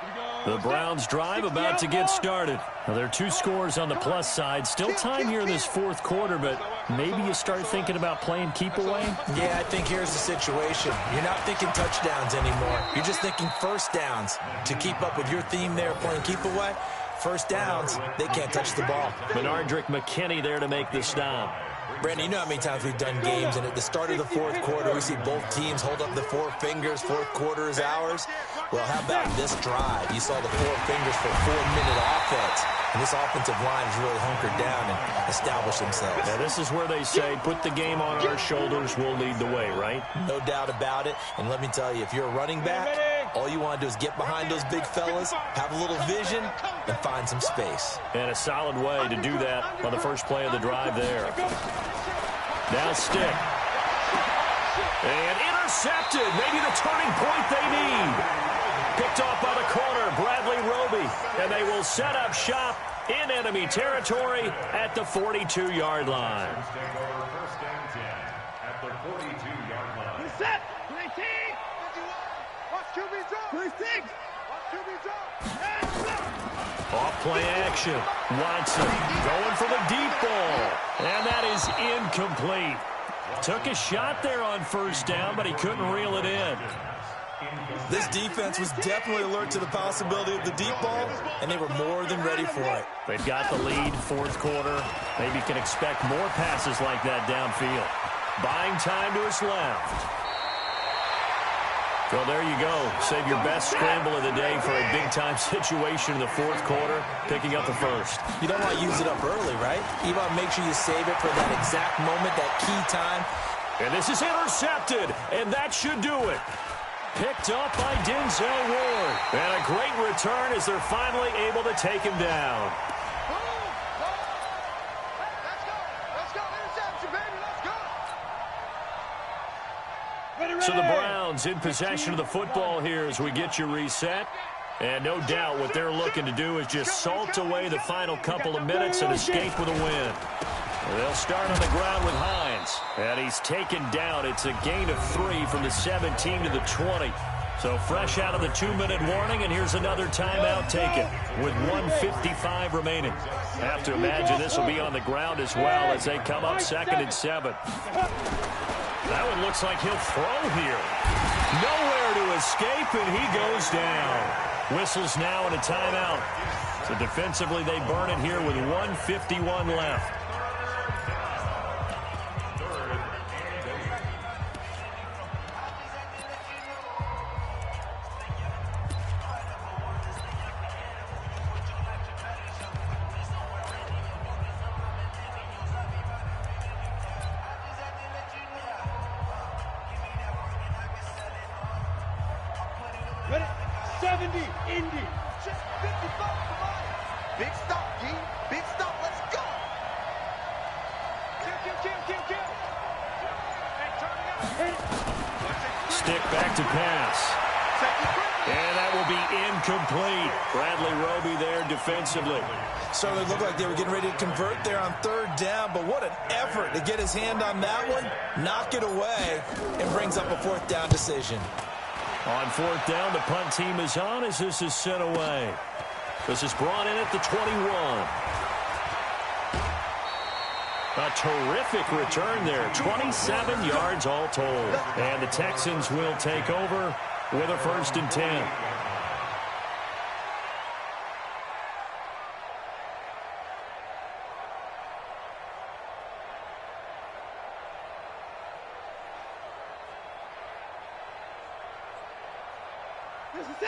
Here we go. The Browns drive about to get started. Now, there are 2 scores on the plus side. Still time here in this fourth quarter, but maybe you start thinking about playing keep away? Yeah, I think here's the situation. You're not thinking touchdowns anymore. You're just thinking first downs. To keep up with your theme there, playing keep away, first downs, they can't touch the ball. Benardrick McKinney there to make the stop. Brandon, you know how many times we've done games, and at the start of the fourth quarter, we see both teams hold up the 4 fingers, fourth quarter is ours. Well, how about this drive? You saw the 4 fingers for 4-minute offense, and this offensive line has really hunkered down and established themselves. Yeah, this is where they say, put the game on our shoulders, we'll lead the way, right? No doubt about it, and let me tell you, if you're a running back, all you want to do is get behind those big fellas, have a little vision, and find some space. And a solid way to do that on the first play of the drive there. Now stick. And intercepted. Maybe the turning point they need. Picked off by the corner, Bradley Roby. And they will set up shop in enemy territory at the 42-yard line. First and 10 at the 42-yard line. Set. 26. Watch QB drop. 26. Watch QB drop. Off play action. Watson going for the deep ball. And that is incomplete. Took a shot there on first down, but he couldn't reel it in. This defense was definitely alert to the possibility of the deep ball, and they were more than ready for it. They've got the lead, fourth quarter. Maybe can expect more passes like that downfield. Buying time to his left. Well, there you go. Save your best scramble of the day for a big-time situation in the fourth quarter, picking up the first. You don't want to use it up early, right? You want to make sure you save it for that exact moment, that key time. And this is intercepted, and that should do it. Picked up by Denzel Ward. And a great return as they're finally able to take him down. Let's go. Interception, baby. Let's go. So the Browns in possession of the football here as we get you reset. And no doubt what they're looking to do is just salt away the final couple of minutes and escape with a win. They'll start on the ground with Hines. And he's taken down. It's a gain of 3 from the 17 to the 20. So fresh out of the 2-minute warning, and here's another timeout taken with 1:55 remaining. I have to imagine this will be on the ground as well as they come up 2nd and 7. That one looks like he'll throw here. Nowhere to escape, and he goes down. Whistles now and a timeout. So defensively, they burn it here with 1:51 left. Ready? 70. Indy. 55, come on. Big stop, G. Big stop. Let's go. Kill. And turn it out. Stick back to pass. And that will be incomplete. Bradley Roby there defensively. Certainly looked like they were getting ready to convert there on 3rd down, but what an effort to get his hand on that one, knock it away, and brings up a 4th down decision. On 4th down, the punt team is on as this is sent away. This is brought in at the 21. A terrific return there. 27 yards all told. And the Texans will take over with a 1st and 10.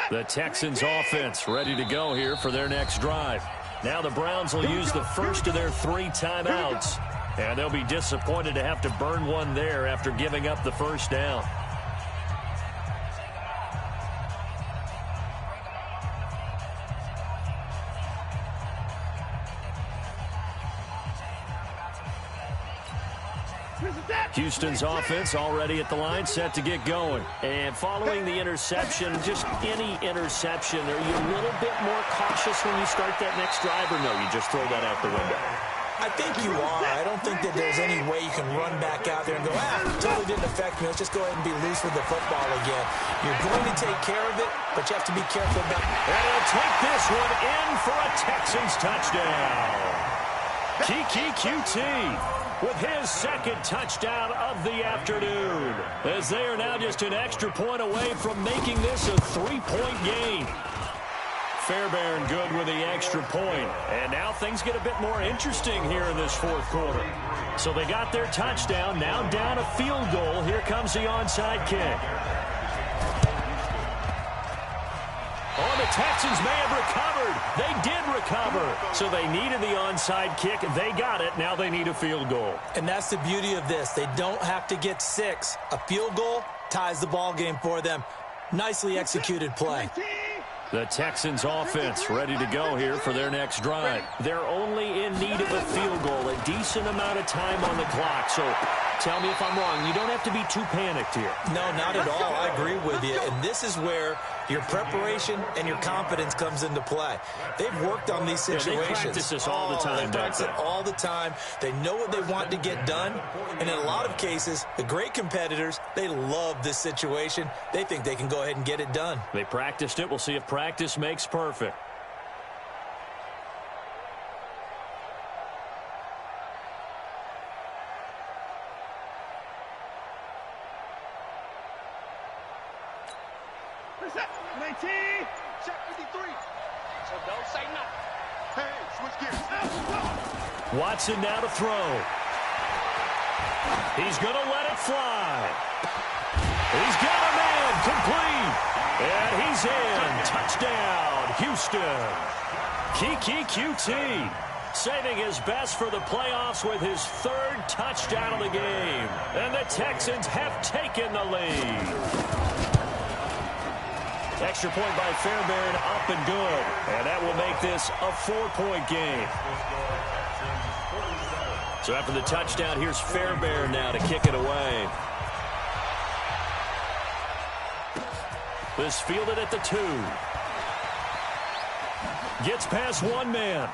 The Texans offense ready to go here for their next drive. Now the Browns will use the first of their 3 timeouts. And they'll be disappointed to have to burn one there after giving up the 1st down. Houston's offense already at the line, set to get going. And following the interception, just any interception, are you a little bit more cautious when you start that next drive, or no, you just throw that out the window? I think you are. I don't think that there's there's any way you can run back out there and go, totally didn't affect me. Let's just go ahead and be loose with the football again. You're going to take care of it, but you have to be careful about it. And he'll take this one in for a Texans touchdown. Kiki QT with his second touchdown of the afternoon, as they are now just an extra point away from making this a 3-point game. Fairbairn good with the extra point. And now things get a bit more interesting here in this fourth quarter. So they got their touchdown, now down a field goal. Here comes the onside kick. Oh, the Texans may have recovered. They did recover. So they needed the onside kick. They got it. Now they need a field goal. And that's the beauty of this. They don't have to get 6. A field goal ties the ball game for them. Nicely executed play. The Texans offense ready to go here for their next drive. They're only in need of a field goal, a decent amount of time on the clock. So tell me if I'm wrong. You don't have to be too panicked here. No, not at all. I agree with you. And this is where your preparation and your confidence comes into play. They've worked on these situations. They practice this all the time. They practice it all the time. They know what they want to get done. And in a lot of cases, the great competitors, they love this situation. They think they can go ahead and get it done. They practiced it. We'll see if practice makes perfect. Check 53. So don't say nothing. Hey, switch gears. Watson now to throw. He's going to let it fly. He's got a man complete. And he's in. Touchdown, Houston. Kiki QT saving his best for the playoffs with his 3rd touchdown of the game. And the Texans have taken the lead. Extra point by Fairbairn, up and good. And that will make this a 4-point game. So after the touchdown, here's Fairbairn now to kick it away. This fielded at the 2. Gets past one man.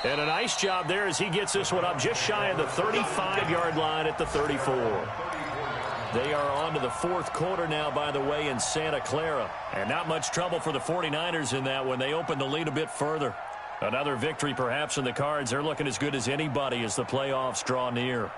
And a nice job there as he gets this one up just shy of the 35-yard line at the 34. They are on to the fourth quarter now, by the way, in Santa Clara. And not much trouble for the 49ers in that when they open the lead a bit further. Another victory perhaps in the cards. They're looking as good as anybody as the playoffs draw near.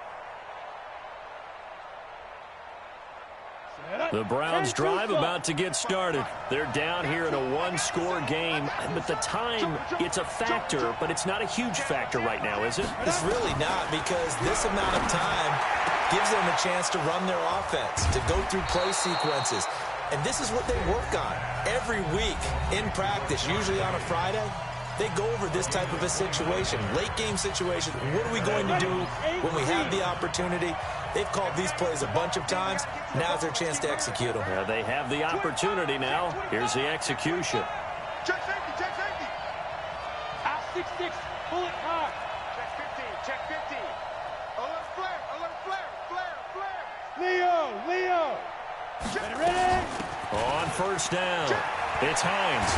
The Browns drive about to get started. They're down here in a 1-score game. But the time, it's a factor, but it's not a huge factor right now, is it? It's really not, because this amount of time gives them a chance to run their offense, to go through play sequences. And this is what they work on every week in practice, usually on a Friday. They go over this type of a situation, late game situation. What are we going to do when we have the opportunity? They've called these plays a bunch of times. Now's their chance to execute them. Yeah, they have the opportunity now. Here's the execution. Check safety, check safety. Out 6-6, bullet hard. Check 15. Alert flare. Leo. Ready? On first down, it's Hines.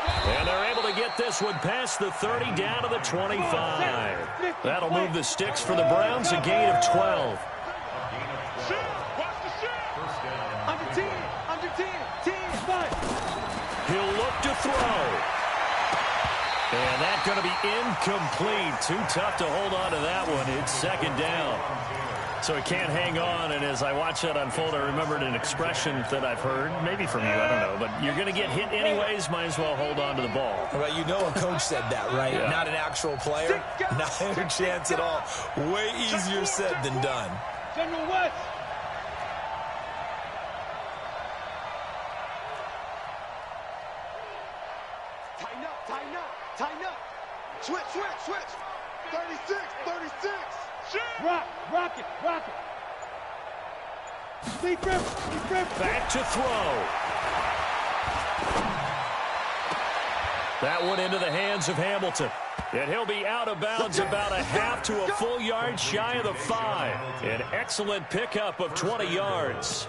And they're able to get this one past the 30 down to the 25. That'll move the sticks for the Browns, a gain of 12. Watch the shot. Under 10. 10. He'll look to throw. And that's going to be incomplete. Too tough to hold on to that one. It's second down. So he can't hang on, and as I watch that unfold, I remembered an expression that I've heard, maybe from you, I don't know, but you're going to get hit anyways, might as well hold on to the ball. Well, you know a coach said that, right? Yeah. Not an actual player. Not a chance at all. Way easier said than done. General West. Tighten up. Switch. 36. Rock it. Deep grip. Back to throw. That one into the hands of Hamilton. And he'll be out of bounds about a half to a full yard shy of the 5. An excellent pickup of 20 yards.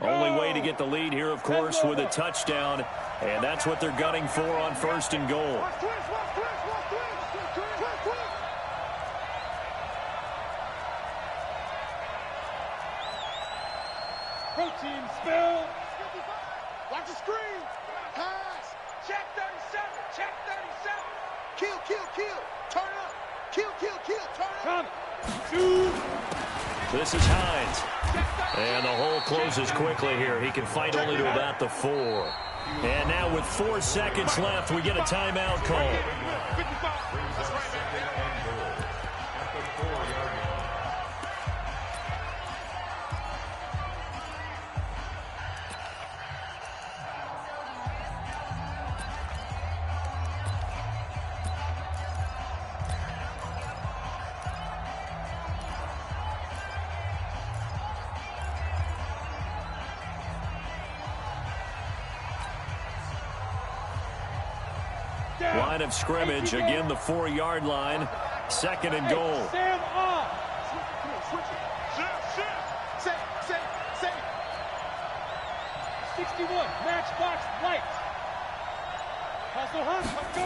Only waiting to get the lead here, of course, with a touchdown. And that's what they're gunning for on 1st and goal. Protein spill. Watch the screen. Pass. Check 37. Check 37. Kill, kill, kill. Turn up. Kill, kill, kill. Turn up. Come. 2. This is Hines. And the hole closes quickly here. He can fight only to about the 4. And now with 4 seconds left, we get a timeout call. 55. That's right, man. At the 4-yard line. Line of scrimmage, again the 4-yard line. 2nd and goal. Stand off. Say. 61. Matchbox light. Hustle, let's go.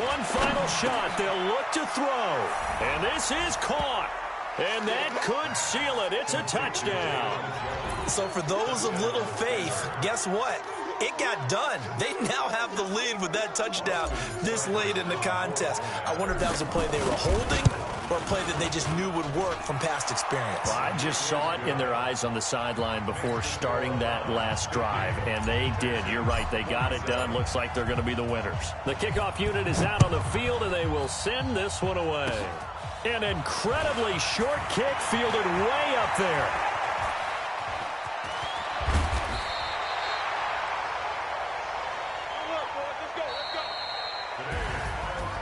One final shot. They'll look to throw. And this is caught. And that could seal it. It's a touchdown. So for those of little faith, guess what? It got done. They now have the lead with that touchdown this late in the contest. I wonder if that was a play they were holding or a play that they just knew would work from past experience. Well, I just saw it in their eyes on the sideline before starting that last drive, and they did. You're right. They got it done. Looks like they're going to be the winners. The kickoff unit is out on the field, and they will send this one away. An incredibly short kick fielded way up there.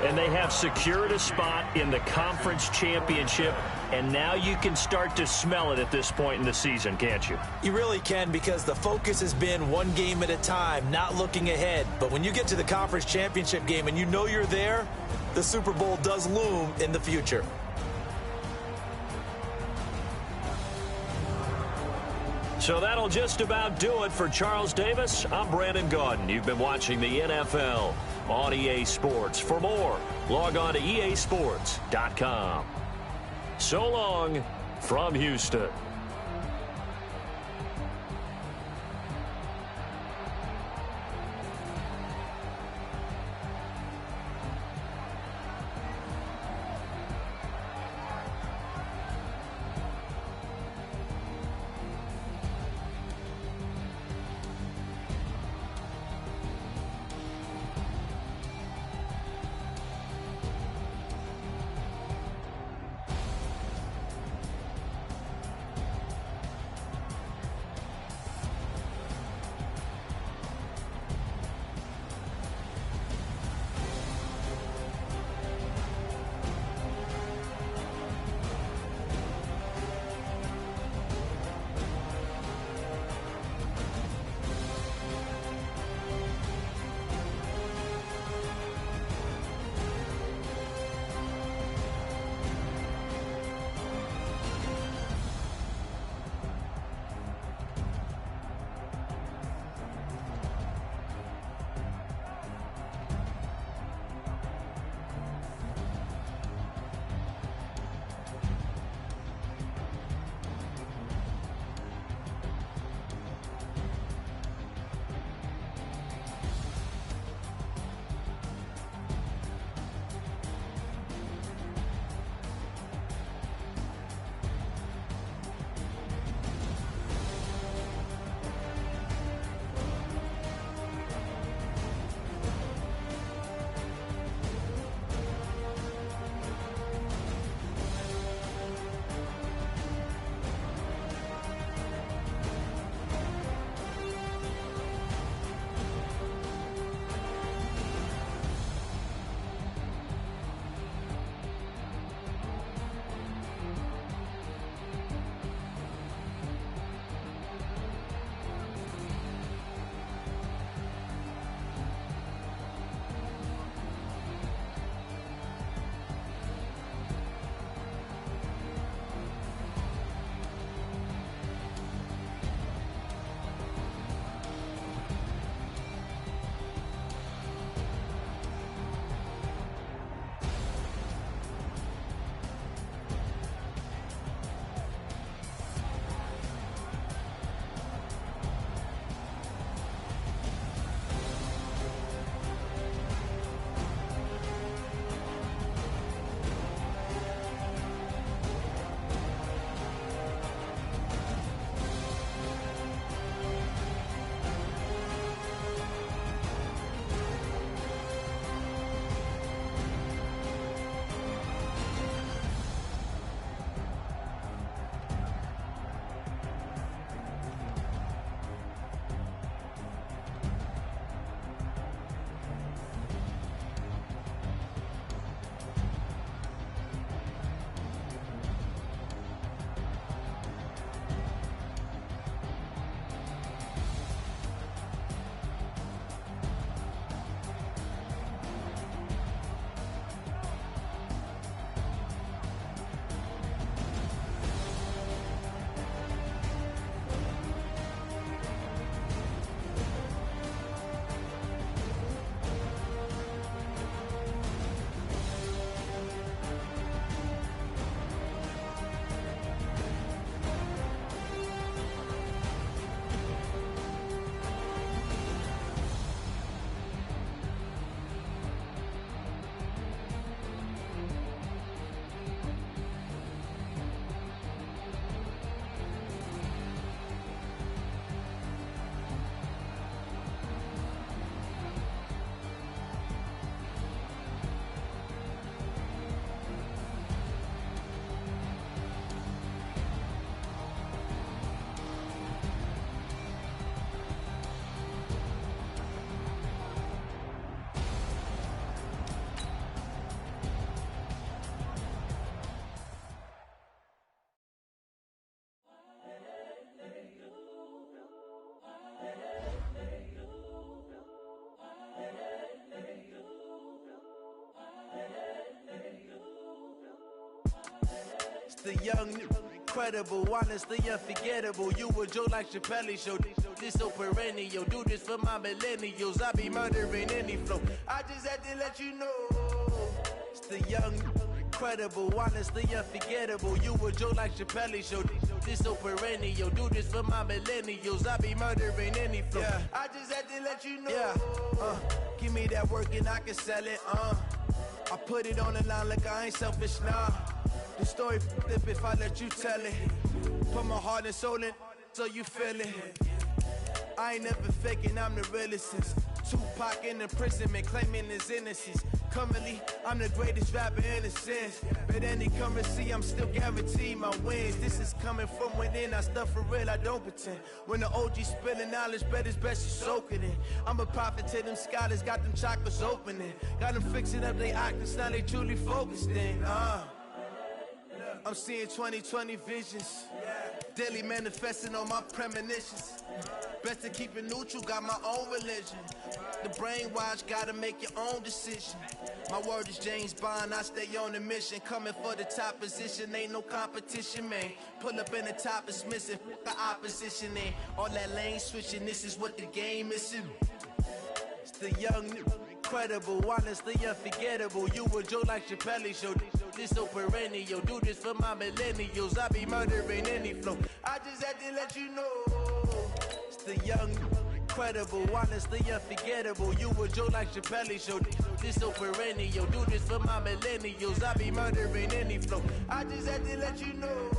And they have secured a spot in the conference championship, and now you can start to smell it at this point in the season, can't you? You really can, because the focus has been one game at a time, not looking ahead. But when you get to the conference championship game and you know you're there, the Super Bowl does loom in the future. So that'll just about do it for Charles Davis. I'm Brandon Gaudin. You've been watching the NFL on EA Sports. For more, log on to easports.com. So long from Houston. the young, incredible, honestly unforgettable. You a joke like Chappelle Show. This so perennial. Do this for my millennials. I be murdering any flow. I just had to let you know. It's the young, incredible, honestly unforgettable. You a joke like Chappelle Show. This so perennial. Do this for my millennials. I be murdering any flow. Yeah. I just had to let you know. Yeah. Give me that work and I can sell it. I put it on the line like I ain't selfish, nah. The story flip if I let you tell it. Put my heart and soul in so you feel it. I ain't never faking, I'm the realest since Tupac in imprisonment, claiming his innocence. Currently, I'm the greatest rapper in a sense. But any currency, I'm still guaranteed my wins. This is coming from within, I stuff for real, I don't pretend. When the OG spilling knowledge, bet it's best you soak it in. I'm a prophet to them scholars, got them chakras opening. Got them fixing up their octaves, now they truly focused in. I'm seeing 2020 visions. Daily manifesting on my premonitions. Best to keep it neutral, got my own religion. The brainwash, gotta make your own decision. My word is James Bond, I stay on a mission. Coming for the top position, ain't no competition, man. Pull up in the top is missing, the opposition ain't. All that lane switching, this is what the game is. It's the young, incredible, honestly unforgettable. You a joke like Chappelle Show. This so perennial. Do this for my millennials. I be murdering any flow. I just had to let you know. It's the young, incredible, honestly unforgettable. You a joke like Chappelle Show. This so perennial. Do this for my millennials. I be murdering any flow. I just had to let you know.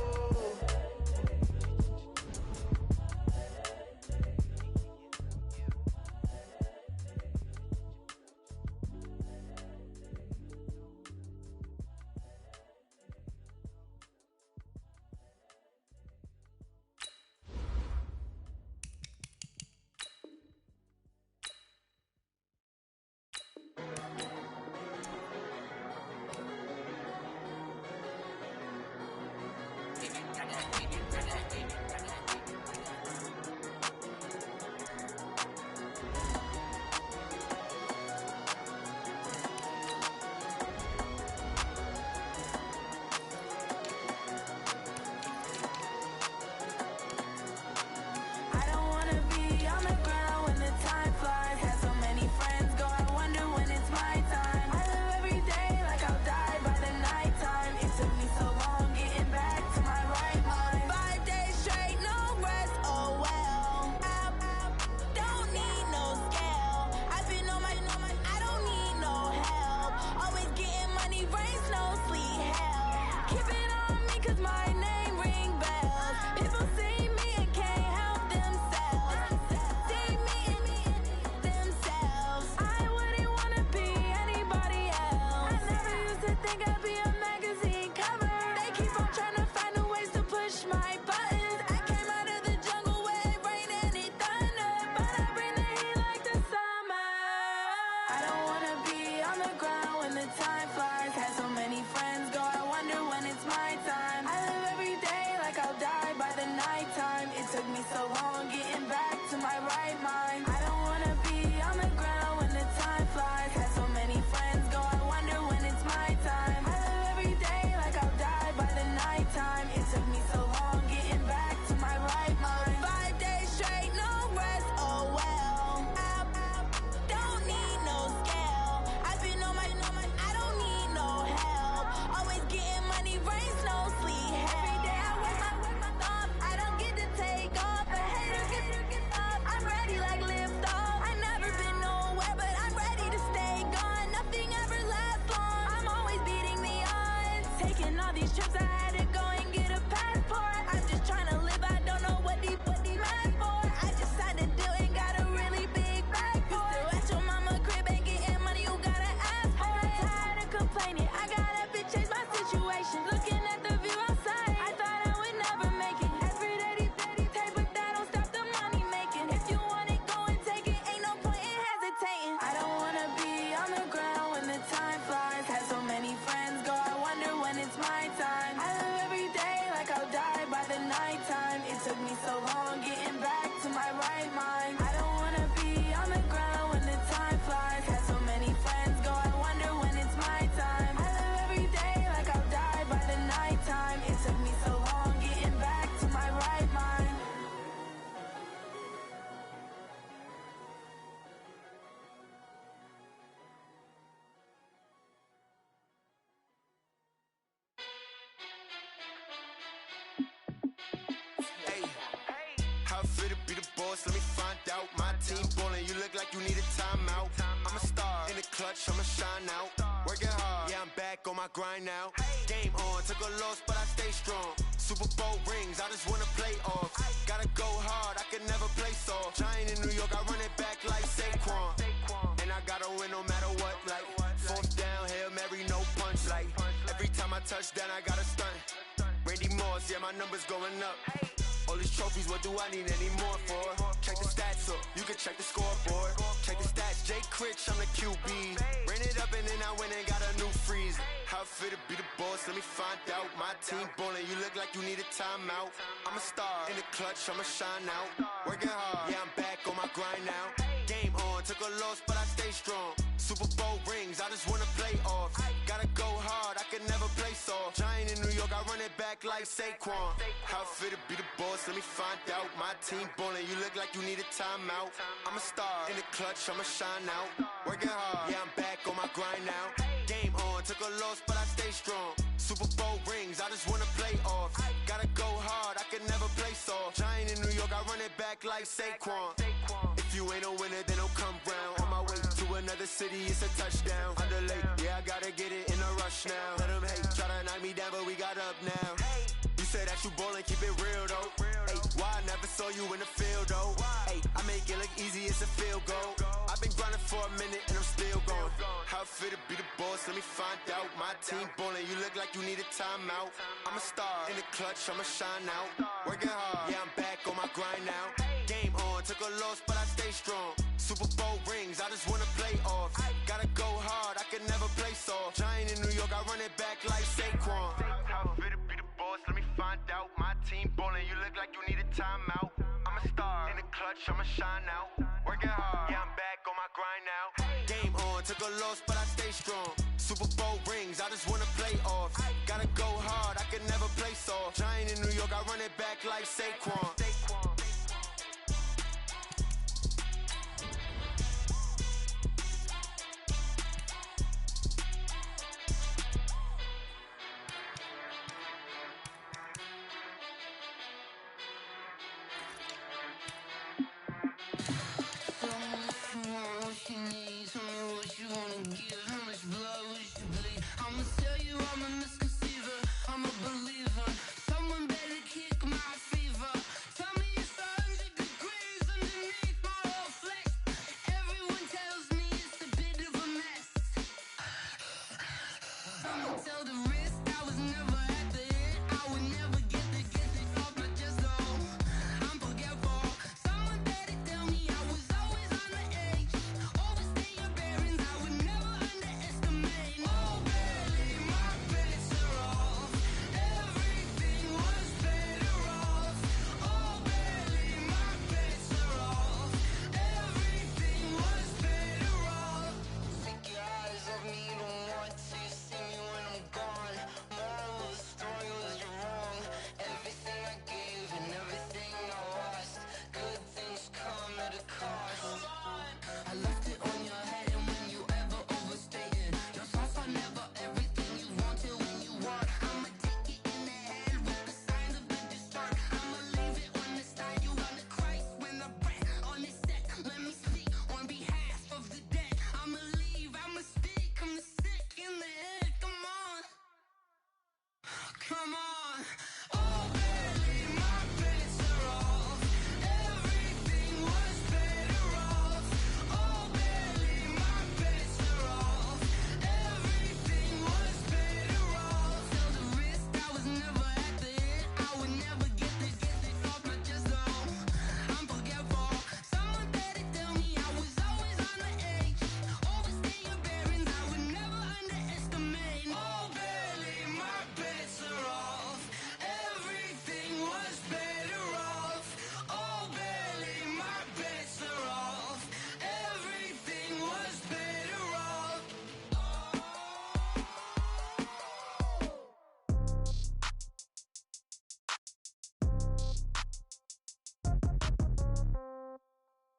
Time flies, had so many friends go, I wonder when it's my time. boss, let me find out. My team ballin', you look like you need a timeout. I'm a star, in the clutch, I'ma shine out. Working hard, yeah, I'm back on my grind now. Game on, took a loss, but I stay strong. Super Bowl rings, I just wanna play off. Gotta go hard, I can never play soft. Giant in New York, I run it back like Saquon. And I gotta win no matter what, like fourth down, Hail Mary, no punch. Like every time I touch down, I gotta stunt. Randy Moss, yeah, my numbers going up. All these trophies, what do I need any more for? Check the stats up, you can check the scoreboard. Check the stats, Jake Critch, I'm the QB. Ran it up and then I went and got a new freeze. How it feel to be the boss, let me find out. My team ballin', you look like you need a timeout. I'm a star, in the clutch, I'ma shine out. Working hard, yeah, I'm back on my grind now. Game on, took a loss, but I stay strong. Super Bowl rings, I just wanna play off. Gotta go hard, I can never play soft. Giant in New York, I run it back like Saquon. How it feel to be the boss, let me find out. My team ballin', you look like you need a timeout. I'm a star, in the clutch, I'ma shine out. Working hard, yeah, I'm back on my grind now. Game on, took a loss, but I stay strong. Super Bowl rings, I just wanna play off. Gotta go hard, I can never play soft. Giant in New York, I run it back like Saquon. If you ain't a winner, then don't come round. On my way to another city, it's a touchdown. Underlay, yeah, I gotta get it in a rush now. Let them hate, try to knock me down, but we got up now. You say that you ballin', keep it real though. Hey, why I never saw you in the field though? Hey, I make it look easy, it's a field goal. I've been grinding for a minute and I'm still going. How it feel to be the boss, let me find out. My team ballin', you look like you need a timeout. I'm a star, in the clutch, I'ma shine out. Working hard, yeah, I'm back on my grind now. Game on, took a loss, but I stay strong. Super Bowl rings, I just wanna play off. Gotta go hard, I can never play soft. Giant in New York, I run it back like Saquon. How it feel to be the boss, let me find out. My team ballin', you look like you need a timeout. I'm a star, in the clutch, I'ma shine out. Working hard, yeah, I'm back on my grind now. Game on, took a loss, but I stay strong. Super Bowl rings, I just wanna play off. Gotta go hard, I can never play soft. Giant in New York, I run it back like Saquon.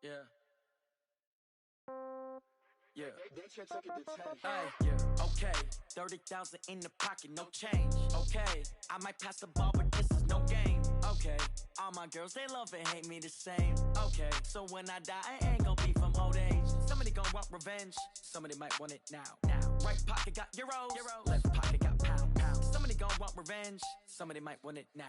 Yeah. Yeah. Hey, yeah. Okay. 30,000 in the pocket, no change. Okay. I might pass the ball, but this is no game. Okay. Okay, all my girls, they love and hate me the same. Okay, so when I die, I ain't gon' be from old age. Somebody gon' want revenge, somebody might want it now. Right pocket got euros, left pocket got pound. Somebody gon' want revenge, somebody might want it now.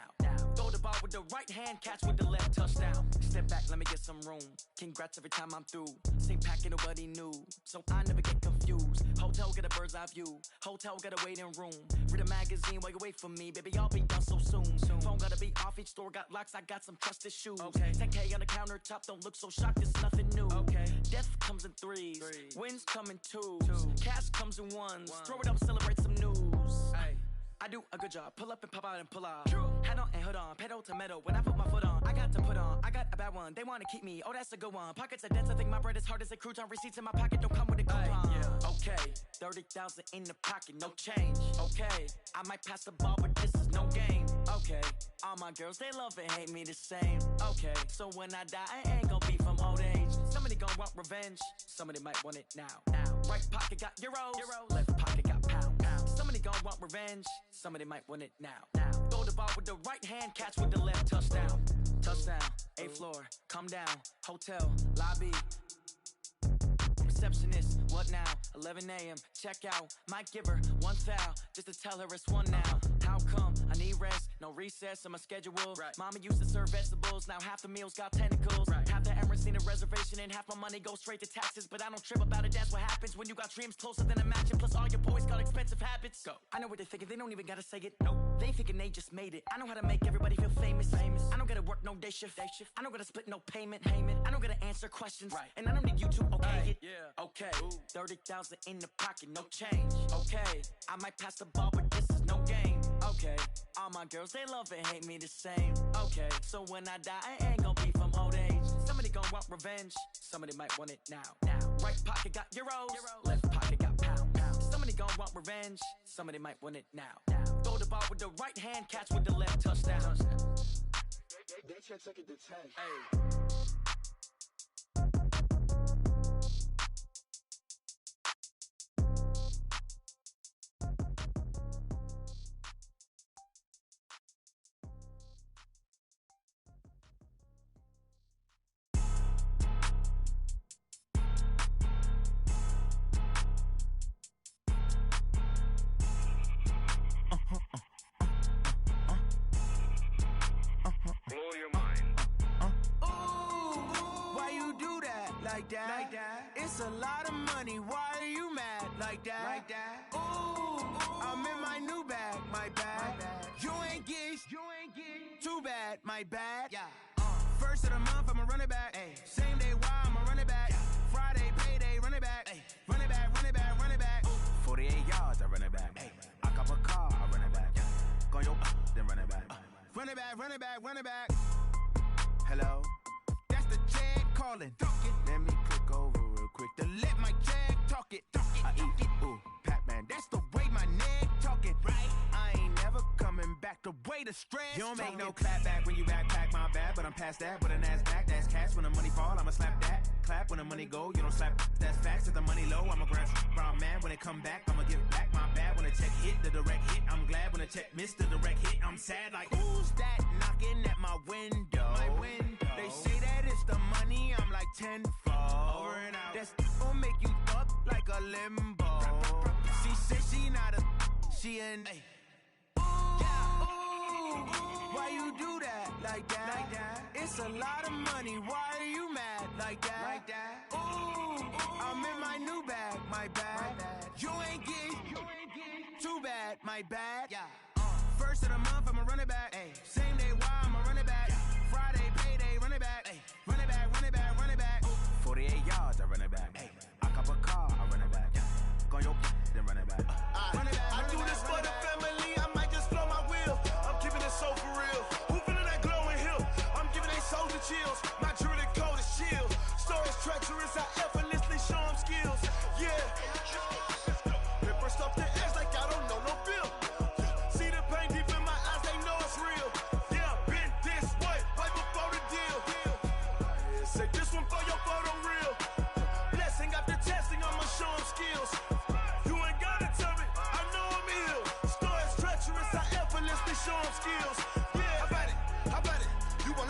Throw the ball with the right hand, catch with the left, touchdown. Step back, let me get some room. Congrats every time I'm through. Same packet, nobody knew, so I never get confused. Hotel get a bird's eye view, hotel get a waiting room. Read a magazine while you wait for me, baby, I'll be done so soon. Phone gotta be off, each store got locks, I got some trusted shoes. Okay. 10K on the countertop, don't look so shocked, it's nothing new. Okay. Death comes in threes, wins come in twos, cash comes in ones. Throw it up, celebrate some news. Ay. I do a good job, pull up and pop out and pull out. Head on and hood on, pedal to metal. When I put my foot on, I got to put on. I got a bad one, they wanna keep me, oh that's a good one. Pockets are dense, I think my bread is hard as a crouton. Receipts in my pocket don't come with a coupon. Okay, 30,000 in the pocket, no change. Okay, I might pass the ball, but this is no game. Okay, all my girls, they love and hate me the same. Okay, so when I die, I ain't gon' be from old age. Somebody gon' want revenge, somebody might want it now. Right pocket got euros, left pocket got pound. Somebody gon' want revenge, somebody might want it now. Throw the ball with the right hand, catch with the left, touchdown. Touchdown, 8th floor, come down, hotel, lobby. Receptionist, what now? 11 a.m., check out. Might give her one foul, just to tell her it's one now. How come? I need rest, no recess in my schedule. Mama used to serve vegetables, now half the meals got tentacles. Half the errands need a reservation and half my money goes straight to taxes. But I don't trip about it, that's what happens when you got dreams closer than a match. And plus all your boys got expensive habits. Go. I know what they're thinking, they don't even gotta say it. Nope. They ain't thinking they just made it. I know how to make everybody feel famous. I don't gotta work no day shift. I don't gotta split no payment. I don't gotta answer questions. And I don't need you to okay it. Okay, 30,000 in the pocket, no change. Okay, I might pass the ball, but this is no game. Okay, all my girls, they love and hate me the same. Okay, so when I die, I ain't gon' be from old age. Somebody gon' want revenge, somebody might want it now. Right pocket got euros, left pocket got pound. Somebody gon' want revenge, somebody might want it now. Throw the ball with the right hand, catch with the left, touchdown. They can't take it to 10. Hey. Blow your mind. Ooh, why you do that? Like that? It's a lot of money, why are you mad? Like that? Ooh, I'm in my new bag, my bad. You ain't get too bad, my bad. Yeah. First of the month, I'ma run it back. Ay. Same day, why I'ma run it back. Yeah. Friday, payday, run it back. Ay. Run it back, run it back, run it back. Ooh. 48 yards, I run it back. Ay. I cop a car, I run it back. Yeah. Go yo, then run it back. Run it back, run it back, run it back. Hello? That's the jag calling. Let me click over real quick to let my jag talk it. I eat it, ooh, Pac-Man. That's the way my neck talking. Right? I ain't never coming back the way the stress. You don't make no clap back when you backpack, my bad. But I'm past that with a NASDAQ. That's cash when the money fall, I'ma slap that. Clap when the money go, you don't slap. That's facts. If the money low, I'ma grab brown man. When it come back, I'ma give back my bad. When the check hit, the direct hit. I'm glad when the check missed the direct hit. I'm sad like, who's that knocking at my window? My window. They say that it's the money, I'm like tenfold. Over and out. That's gon' make you up like a limbo. She said she not a, she an. Ooh, why you do that? Like that? It's a lot of money, why are you mad? Like that? Ooh, I'm in my new bag, my bad. You ain't get too bad, my bad. Yeah. First of the month, I'ma run it back. Ay. Same day, why I'ma run it back. Friday, payday, run it back. Ay. Run it back, run it back, run it back. 48 yards, I run it back. Ay. I cop a car, I run it back. Go yo, then run it back. Run it back, I do this for the family, I might just blow my wheel. I'm keeping it so for real. Who feeling that glowing hill? I'm giving they souls the chills. My jewelry code is chill. Stories treacherous, I effortlessly show them skills. Yeah. Paper stuff the edge like I don't know no bill. See the pain deep in my eyes, they know it's real. Yeah, been this way, right before the deal. Say this one for your photo real. Blessing after testing, I'ma show them skills. You ain't gotta tell me, I know I'm ill. Stories treacherous, I effortlessly show them skills. Yeah, how about it?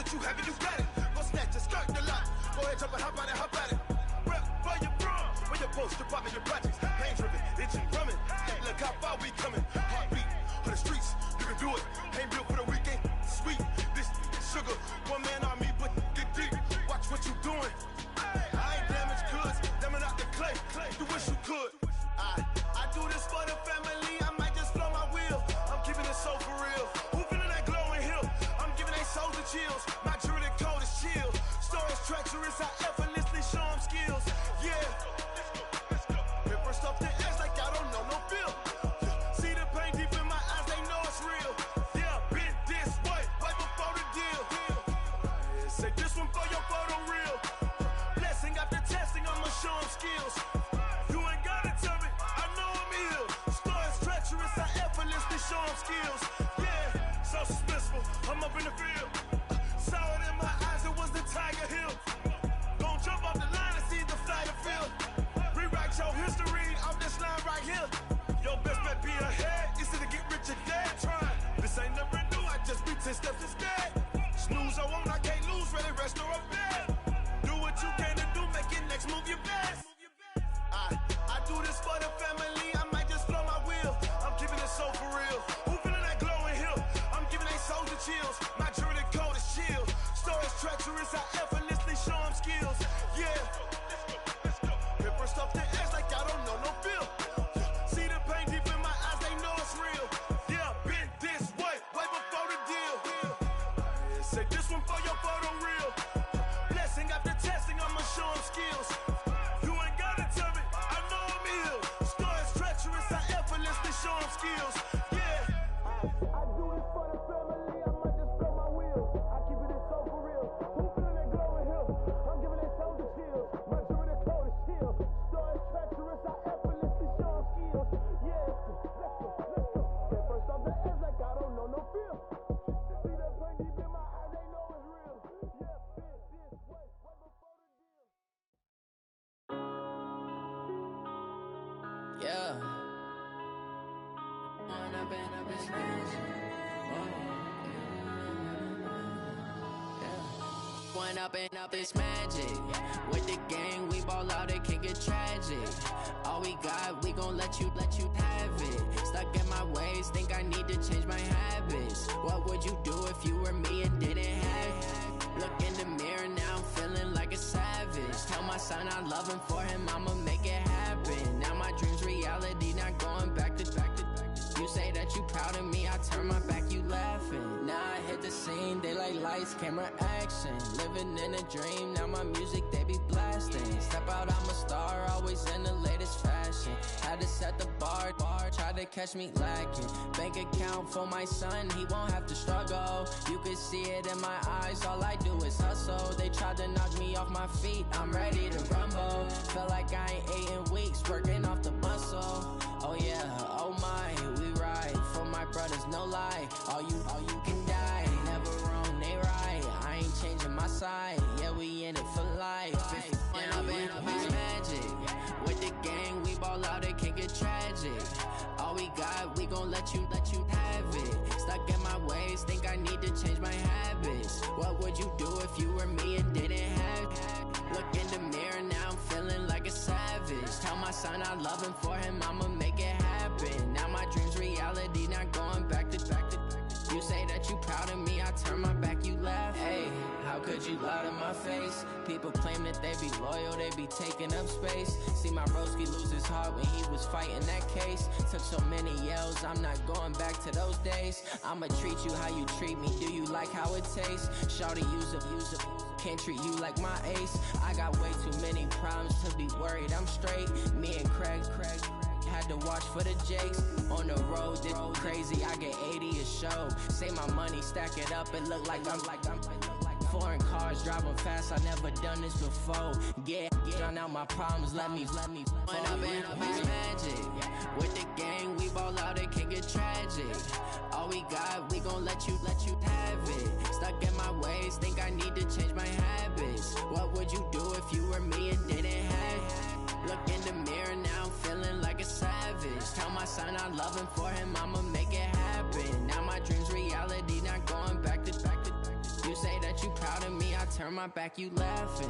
what you have and you got it. Go snatch your skirt the lot. Go ahead, jump and hop out and hop at it. Rep for your bra. When your post, your pop and your projects. Pain driven, itching, drumming. Hey, look how far we coming. Heartbeat on the streets. You can do it. Ain't built for the weekend. Sweet. This sugar. One man army, but get deep. Watch what you doing. I ain't damaged goods. Damn out the clay. You wish you could. I do this for the family. I might just blow my wheel. I'm keeping it so for real. Who feeling that glowing hill? I'm giving they souls the chills. My jewelry cold is chill. Stories treacherous. I effortlessly show them skills. Yeah. Paper stuff the edge like I don't know no feel. See the pain deep in my eyes. They know it's real. Yeah, been this way right before the deal. Say this one for your photo reel. Blessing after testing. I'ma show them skills. You ain't gotta tell me. I know I'm ill. Stories treacherous. I effortlessly show them skills. Yeah, so suspenseful. I'm up in the field. Saw it in my eyes. It was the Tiger Hill. Don't jump off the line and see the fly the field. Rewrite your history off this line right here. Your best bet be ahead. Is it to get rich or dead? Try. This ain't never new. I just be 10 steps instead. Snooze or won't. I can't lose. Ready, rest or a bed. Do what you can to do. Make it next move your best. I do this for the family. I might just blow my wheel. I'm keeping it so for real. Who feeling that glowing hill? I'm giving they souls the chills. My jewelry cold is chill. Stories treacherous. I effortlessly show them skills. Yeah. Paper stuff the edge like I don't know no feel. See the pain deep in my eyes. They know it's real. Yeah, been this way before the deal. Say this one for your photo reel. Blessing after testing. I'ma show them skills. You ain't gotta tell me. I know I'm ill. Stories treacherous. I effortlessly show them skills. Yeah. I do this for the family. I might just blow my wheel. I keep it so for real. Who feeling that glowing hill? I'm giving they souls the chills. My jewelry cold is chill. Stories treacherous. I effortlessly show them skills. Yeah. Let's go. At first off the edge like I don't know no feel. See that pain deep in my eyes. They know it's real. Yeah. Been this way before the deal. Yeah. When I've been up this magic. When up this magic. With the gang, we ball out, it can get tragic. All we got, we gon' let you have it. Stuck in my ways, think I need to change my habits. What would you do if you were me and didn't have it? Look in the mirror, now I'm feeling like a savage. Tell my son I love him, for him I'ma make it happen. Now my dream's reality, not going back to. You say that you proud of me, I turn my back, you laughing. Now I hit the scene, they like lights, camera, action. Living in a dream, now my music, they be blasting. Step out, I'm a star, always in the latest fashion. Had to set the bar, try to catch me lacking. Bank account for my son, he won't have to struggle. You can see it in my eyes, all I do is hustle. They tried to knock me off my feet, I'm ready to rumble. Feel like I ain't ate in weeks, working off the muscle. Oh yeah, oh my, we ride for my brothers, no lie. All you can die, never wrong, they right. I ain't changing my side, yeah, we in it for life. When I've been up this magic. With the gang, we ball out, it can get tragic. All we got, we gon' let you have it. Stuck in my ways, think I need to change my habits. What would you do if you were me and didn't have it? Look in the mirror, now I'm feeling like a savage. Tell my son I love him, for him I'ma make it happen. Now my dream's reality, not going back to. You say that you proud of me, I turn my back, you laugh. Hey, how could you lie to my face? People claim that they be loyal, they be taking up space. See my broski lose his heart when he was fighting that case. Took so many yells, I'm not going back to those days. I'ma treat you how you treat me, do you like how it tastes? Shawty, use up, can't treat you like my ace. I got way too many problems to be worried, I'm straight. Me and Craig had to watch for the Jakes. On the road, this crazy, I get 80 a show. Say my money, stack it up, it look like I'm foreign cars, driving fast, I never done this before. Get drown out my problems, let me When I've been up this magic. With the gang, we ball out, it can get tragic. All we got, we gon' let you have it. Stuck in my ways, think I need to change my habits. What would you do if you were me and didn't have it? Look in the mirror, now I'm feeling like a savage. Tell my son I love him, for him I'ma make it happen. Now my dream's reality, not going back to. You say that you proud turn my back, you laughing.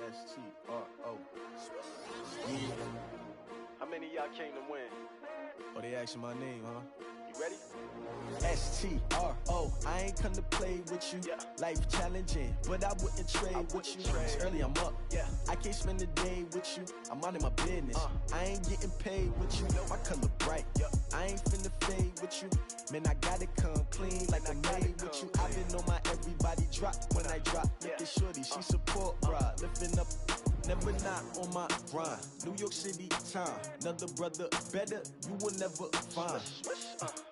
S-T-R-O. Yeah. How many of y'all came to win? Oh, they asking my name, huh? You ready? S-T-R-O. I ain't come to play with you. Yeah. Life challenging, but I wouldn't trade with you. It's early, I'm up. Yeah. I can't spend the day with you. I'm minding my business. I ain't getting paid with you. My color bright. Yeah. I ain't finna fade with you. Man, I gotta come clean like I'm made with you. I've been on my everybody drop when I drop. Look at shorty, she support, bruh. Lifting up. Never not on my grind. New York City time. Another brother better, you will never find.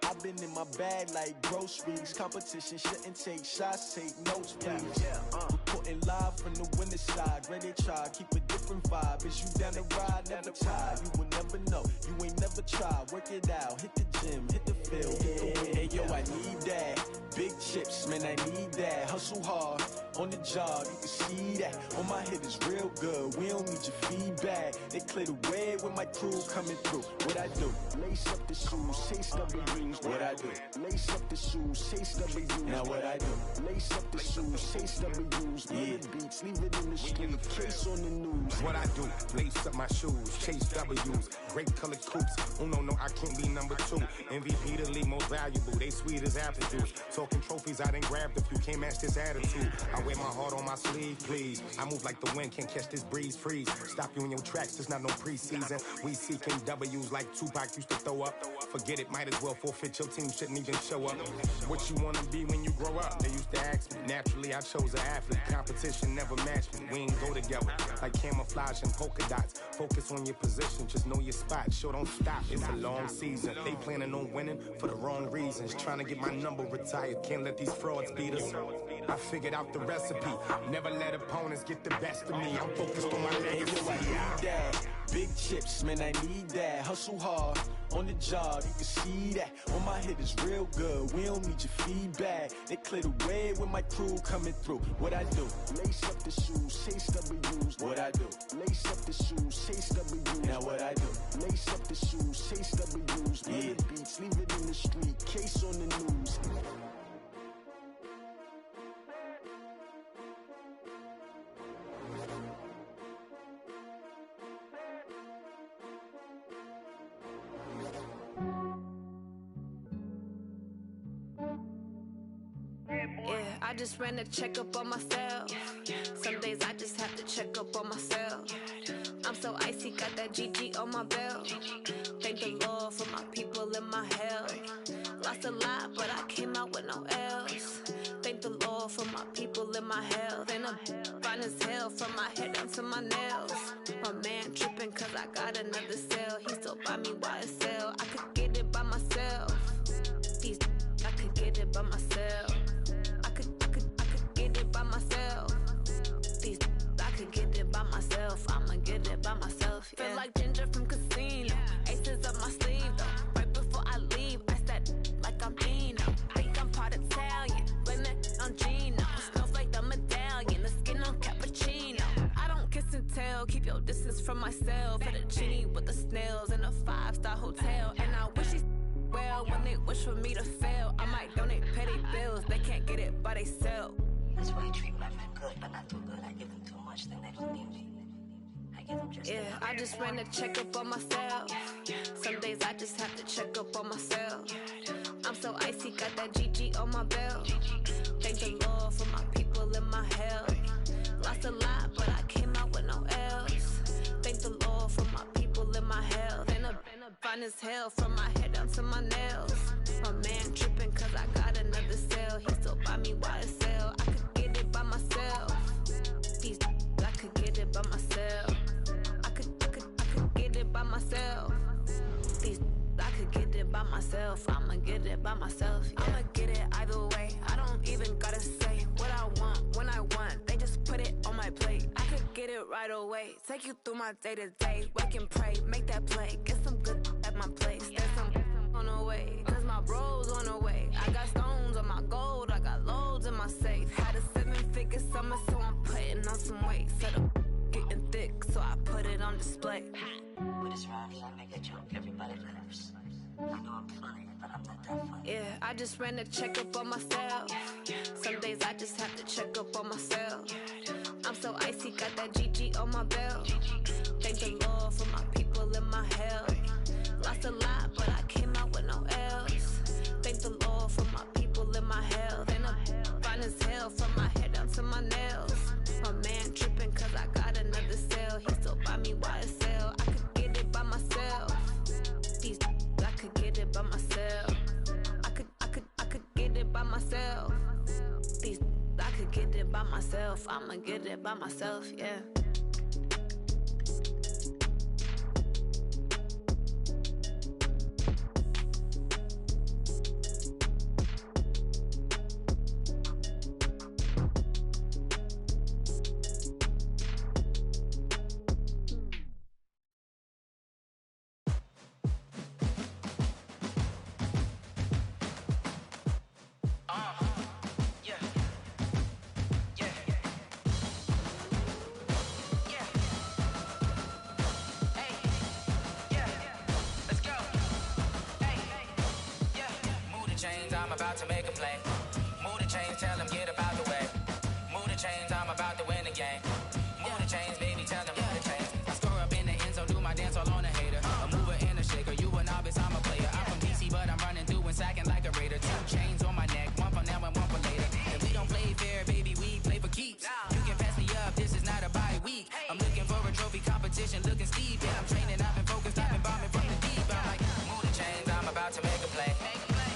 I've been in my bag like groceries. Competition shouldn't take shots, take notes, please. Reporting live from the winter side. Ready to try, keep a different vibe. Is you down the ride, never tired. You will never know, you ain't never tried. Work it out, hit the gym, hit the field, hit the wind. Hey yo, I need that. Big chips, man, I need that. Hustle hard, on the job, you can see that. On my head is real good, we don't need your feedback. They clear the way with my crew coming through. What I do? Lace up the shoes, chase W's. What I do? Lace up the shoes, chase W's. Now what I do? Lace up the shoes, chase W's. Yeah, beats, leave it in the street, case on the news. What I do? Lace up my shoes, chase W's. Great colored coops. Oh no, I can't be number 2. MVP the league most valuable. They sweet as apple juice. Talking trophies, I done grabbed a few. Can't match this attitude. I wear my heart on my sleeve, please. I move like the wind, can't catch this breeze, freeze. Stop you in your tracks, there's not no preseason. We seeking W's like Tupac used to throw up. Forget it, might as well forfeit. Your team shouldn't even show up. What you wanna be when you grow up? They used to ask me. Naturally, I chose an athlete. Competition never matched me. We ain't go together like camouflage and polka dots. Focus on your position, just know your spot. Sure, don't stop. It's a long season. They planning on winning for the wrong reasons. Trying to get my number retired. Can't let these frauds beat us. I figured out the recipe. Never let opponents get the best of me. I'm focused on my legacy. I need that. Big chips, man, I need that. Hustle hard, on the job, you can see that. On my head is real good, we don't need your feedback. They clear the way with my crew coming through. What I do? Lace up the shoes, chase W's. What I do? Lace up the shoes, chase W's. Now what I do? Lace up the shoes, chase W's. Yeah, beats, leave it in the street, case on the news. Yeah, I just ran a checkup on myself. Some days I just have to check up on myself. I'm so icy, got that GG on my belt. Thank the Lord for my people in my health. Lost a lot, but I came out with no L's. Thank the Lord for my people in my health. And I'm fine as hell from my head down to my nails. My man tripping cause I got another cell. He still buy me YSL. I could get it by myself. These I could get it by myself. I could get it by myself. These I could get it by myself. I'ma get it by myself. Yeah. Feel like Ginger from Casino. Aces up my sleeve though. Right before I leave, I said like I'm Dino. Think I'm part Italian. Blame it on Gino. Smells like the medallion. The skin on cappuccino. I don't kiss and tell. Keep your distance from myself. At a genie with the snails in a 5-star hotel. And I wish he's well when they wish for me to fail. I might donate petty bills. They can't get it by themselves. That's why I treat my friend good, but not too good. I give them too much, then they don't need me. I give them just yeah, I just ran a checkup on myself. Some days I just have to check up on myself. I'm so icy, got that GG on my belt. Thank the Lord for my people in my health. Lost a lot, but I came out with no L's. Thank the Lord for my people in my health. And I'm fine as hell from my head down to my nails. My man tripping cause I got another cell. He still buy me YSL. I could get it by myself. These I could get it by myself. I could get it by myself. These I could get it by myself. I'ma get it by myself. Yeah. I'ma get it either way. I don't even gotta say what I want when I want. They just put it on my plate. I could get it right away. Take you through my day to day. Wake and pray, make that play. Get some good at my place. There's some on the way. Cause my bros on the way. I got stones on my gold, I got loads in my safe. Had a 7-figure summer, so I'm putting on some weight. Said I'm getting thick, so I put it on display. With this round, I make a joke, everybody laughs. I know I'm funny, but I'm not that funny. Yeah, I just ran a checkup on myself. Some days I just have to check up on myself. I'm so icy, got that GG on my belt. Thank the Lord for my people in my health. Lost a lot, but I came out with no L's. Thank the Lord for my people in my health. And I'm fine as hell from my head down to my nails. My man tripping cause I got another sale. He still buy me YSL. I could get it by myself. These I could get it by myself. I could get it by myself. These I could get it by myself. I'ma get it by myself, yeah. I'm about to make a play. Move the chains, tell them get up out the way. Move the chains, I'm about to win the game. Move the chains, baby, tell them move the chains. I score up in the end zone, do my dance all on a hater. A mover and a shaker, you a novice, I'm a player. I'm from DC, but I'm running through and sacking like a raider. 2 chains on my neck, one for now and one for later. If we don't play fair, baby, we play for keeps. You can pass me up, this is not a bye week. I'm looking for a trophy competition, looking steep. And I'm training, I've been focused, I've been bombing from the deep. I'm like, move the chains, I'm about to make a play.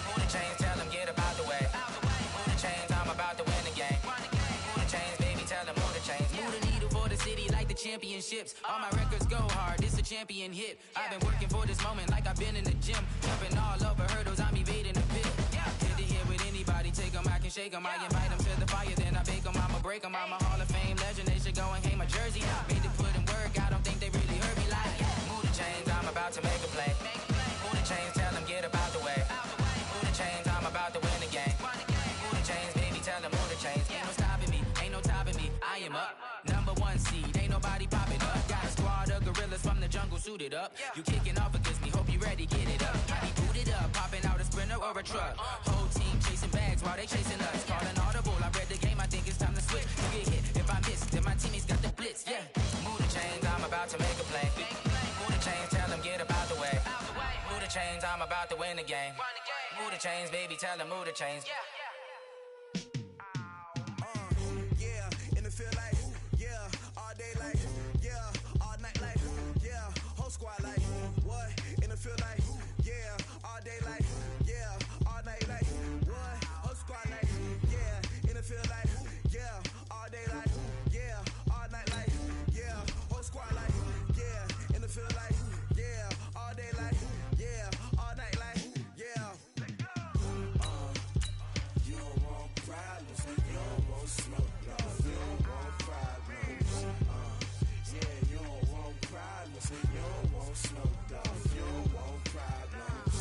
Move the chains, tell them get up out the way. Move the chains, I'm about to win the game. Move the chains, baby, tell them move the chains. Move the needle for the city like the championships. All my records go hard, this a champion hit. I've been working for this moment like I've been in the gym. Jumping all over hurdles, I'm evading the pit. Hit to hit with anybody, take them, I can shake them. I invite them to the fire, then I bake them, I'ma break them. I'm a Hall of Fame legend, they should go and hang my jersey. Made to put in work, I don't think they really heard me like. Move the chains, I'm about to make a play. Move the chains, tell them get up out the way. Move the chains, I'm about to win the game. Move the chains, baby, tell them move the chains. Ain't no stopping me, ain't no topping me. I am up, #1 seed, ain't nobody popping up. Got a squad of gorillas from the jungle suited up. You kicking off against me, hope you ready, get it up. I be booted up, popping out a sprinter or a truck. Whole team chasing bags while they chasing us. Calling audible, I read the game, I think it's time to switch. You get hit, if I miss, then my teammates got the blitz, yeah. Move the chains, I'm about to make a play. Move the chains, tell them get up out the way. Move the chains, I'm about to win the game. Move the chains, baby, tell them move the chains. Yeah, in the field like, yeah, all day like, yeah, all night like, yeah, whole squad like, what? In the field like, yeah, all day like, yeah, all night like, what? Whole squad like, yeah, in the field like, yeah, all day like, yeah, all night like, yeah, whole squad like, yeah, in the field like, yeah, all day like, yeah, all night like, yeah. You don't want problems, you don't want smoke, dog. You don't want problems. Yeah, you don't want problems, you don't want smoke, dog. You don't want problems.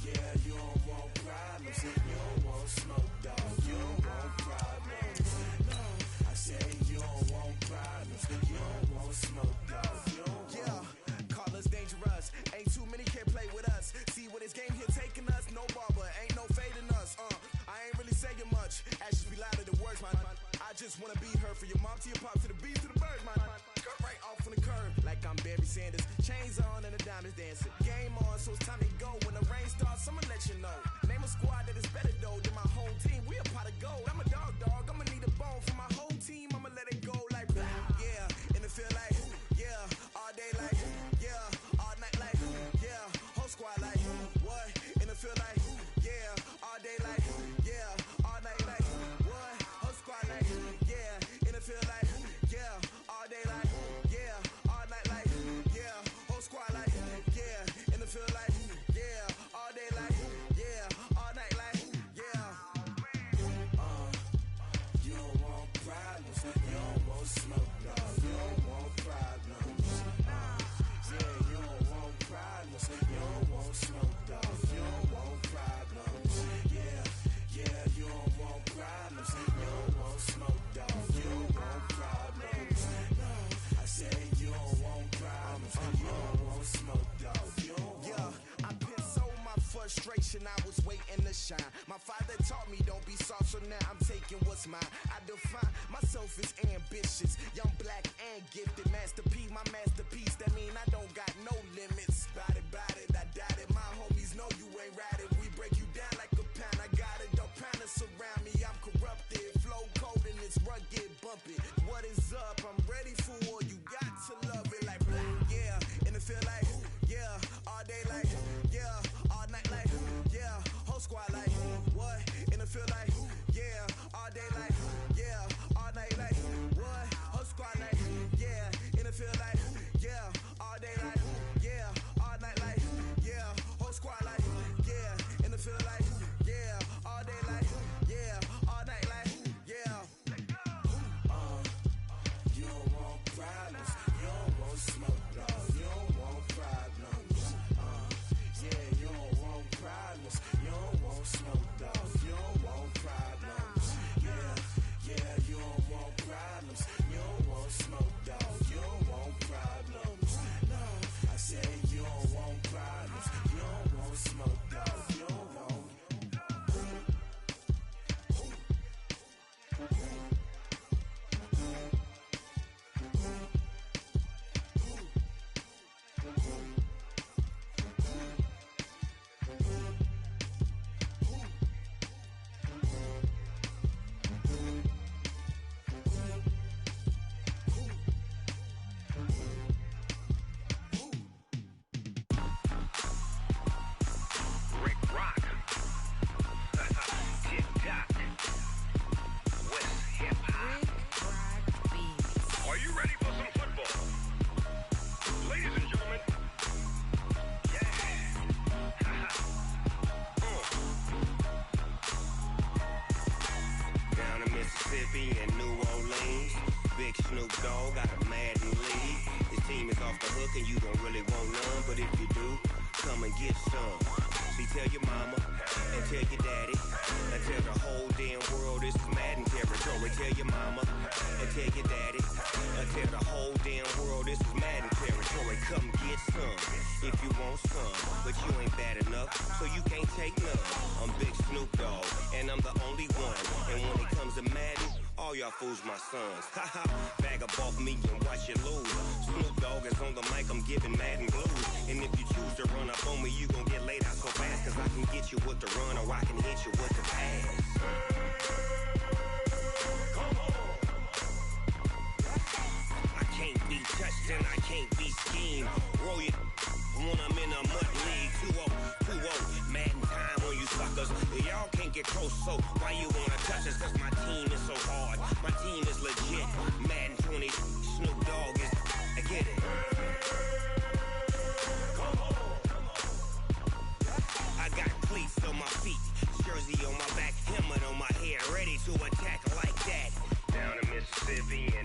Yeah, you don't want problems, you don't want smoke, dog. You don't want problems. No, I say you don't want problems, you don't want smoke, dog. You don't want. Yeah, call us dangerous. Ain't too many can play with us. See what this game here taking us. No barber, ain't no fading us. I ain't really saying much. Actions be louder than words, man. I just wanna be heard for your mom to your pop to the beat to the birds, man. Cut right off on the curb like I'm Barry Sanders. Chains on and the diamonds dancing. Game on, so it's time to go. When the rain starts, I'ma let you know. Name a squad that is better though than my whole team. We a pot of gold. I'm a dog. I'ma need a bone for my whole team. I'ma let it go like, yeah, in the field like, yeah, all day like, yeah, all night like, yeah, whole squad like, what? In the field like, yeah, all day like, yeah, all night like, what? Whole squad like, yeah, in the field like, yeah, all day like, yeah, all night like, yeah, whole squad like, yeah, in the field like, yeah, all day like, yeah, all night like, yeah. You don't want problems, you don't want smoke, dog. You don't want problems. Yeah, you don't want problems, you don't want smoke, dog. You don't want problems. so now I'm taking what's mine. I define myself as ambitious, young, black, and gifted. Master P, my masterpiece. That mean I don't got no limits. Bout it, I doubt it. My homies know you ain't ratted. We break you down like a pound. I got it, don't pound to surround me. I'm corrupted, flow cold and it's rugged, bumpy. What is up? I'm ready for war. You got to love it like yeah, and it feel like yeah, all day like yeah, all night like yeah, whole squad like what? And it feel like yeah, all day like yeah, all night like what? Whole squad like yeah, and it feel like yeah, all day like yeah, all night like yeah, whole squad like yeah, and it feel like yeah, all day like yeah, all night like yeah. You don't want problems, you don't want smoke, no, you don't want problems. Yeah, you don't want problems, you don't want smoke, dog, you don't want problems. Yeah, you don't want problems, you don't want smoke, dog, you don't want problems. No, I said you don't want problems, you don't want smoke, dog, you don't want. Rick Rock. Tip-top. West hip-hop. Are you ready for some football? Ladies and gentlemen. Yeah. Down in Mississippi and New Orleans, Big Snoop Dogg got a Madden league. His team is off the hook and you don't really want none, but if you do, come and get some. See, tell your mama and tell your daddy and tell the whole damn world this is Madden territory. Tell your mama and tell your daddy and tell the whole damn world this is Madden territory. Come get some if you want some, but you ain't bad enough, so you can't take none. I'm Big Snoop Dogg and I'm the only one. And when it comes to Madden, all y'all fools my sons. Haha, bag up off me and watch you lose. Snoop Dogg is on the mic, I'm giving Madden blues. And if you choose to run up on me, you gon' get laid out so fast. Cause I can get you with the run or I can hit you with the pass. Come on. I can't be touched and I can't be schemed. Roll it when I'm in a mud league. 2-0, Madden time on you suckers. Y'all can't get close, so why you wanna touch us? Cause my team is so hard, my team is legit. Madden 20, Snoop Dogg is, I get it. Come on. I got cleats on my feet, jersey on my back, helmet on my head, ready to attack like that. Down in Mississippi and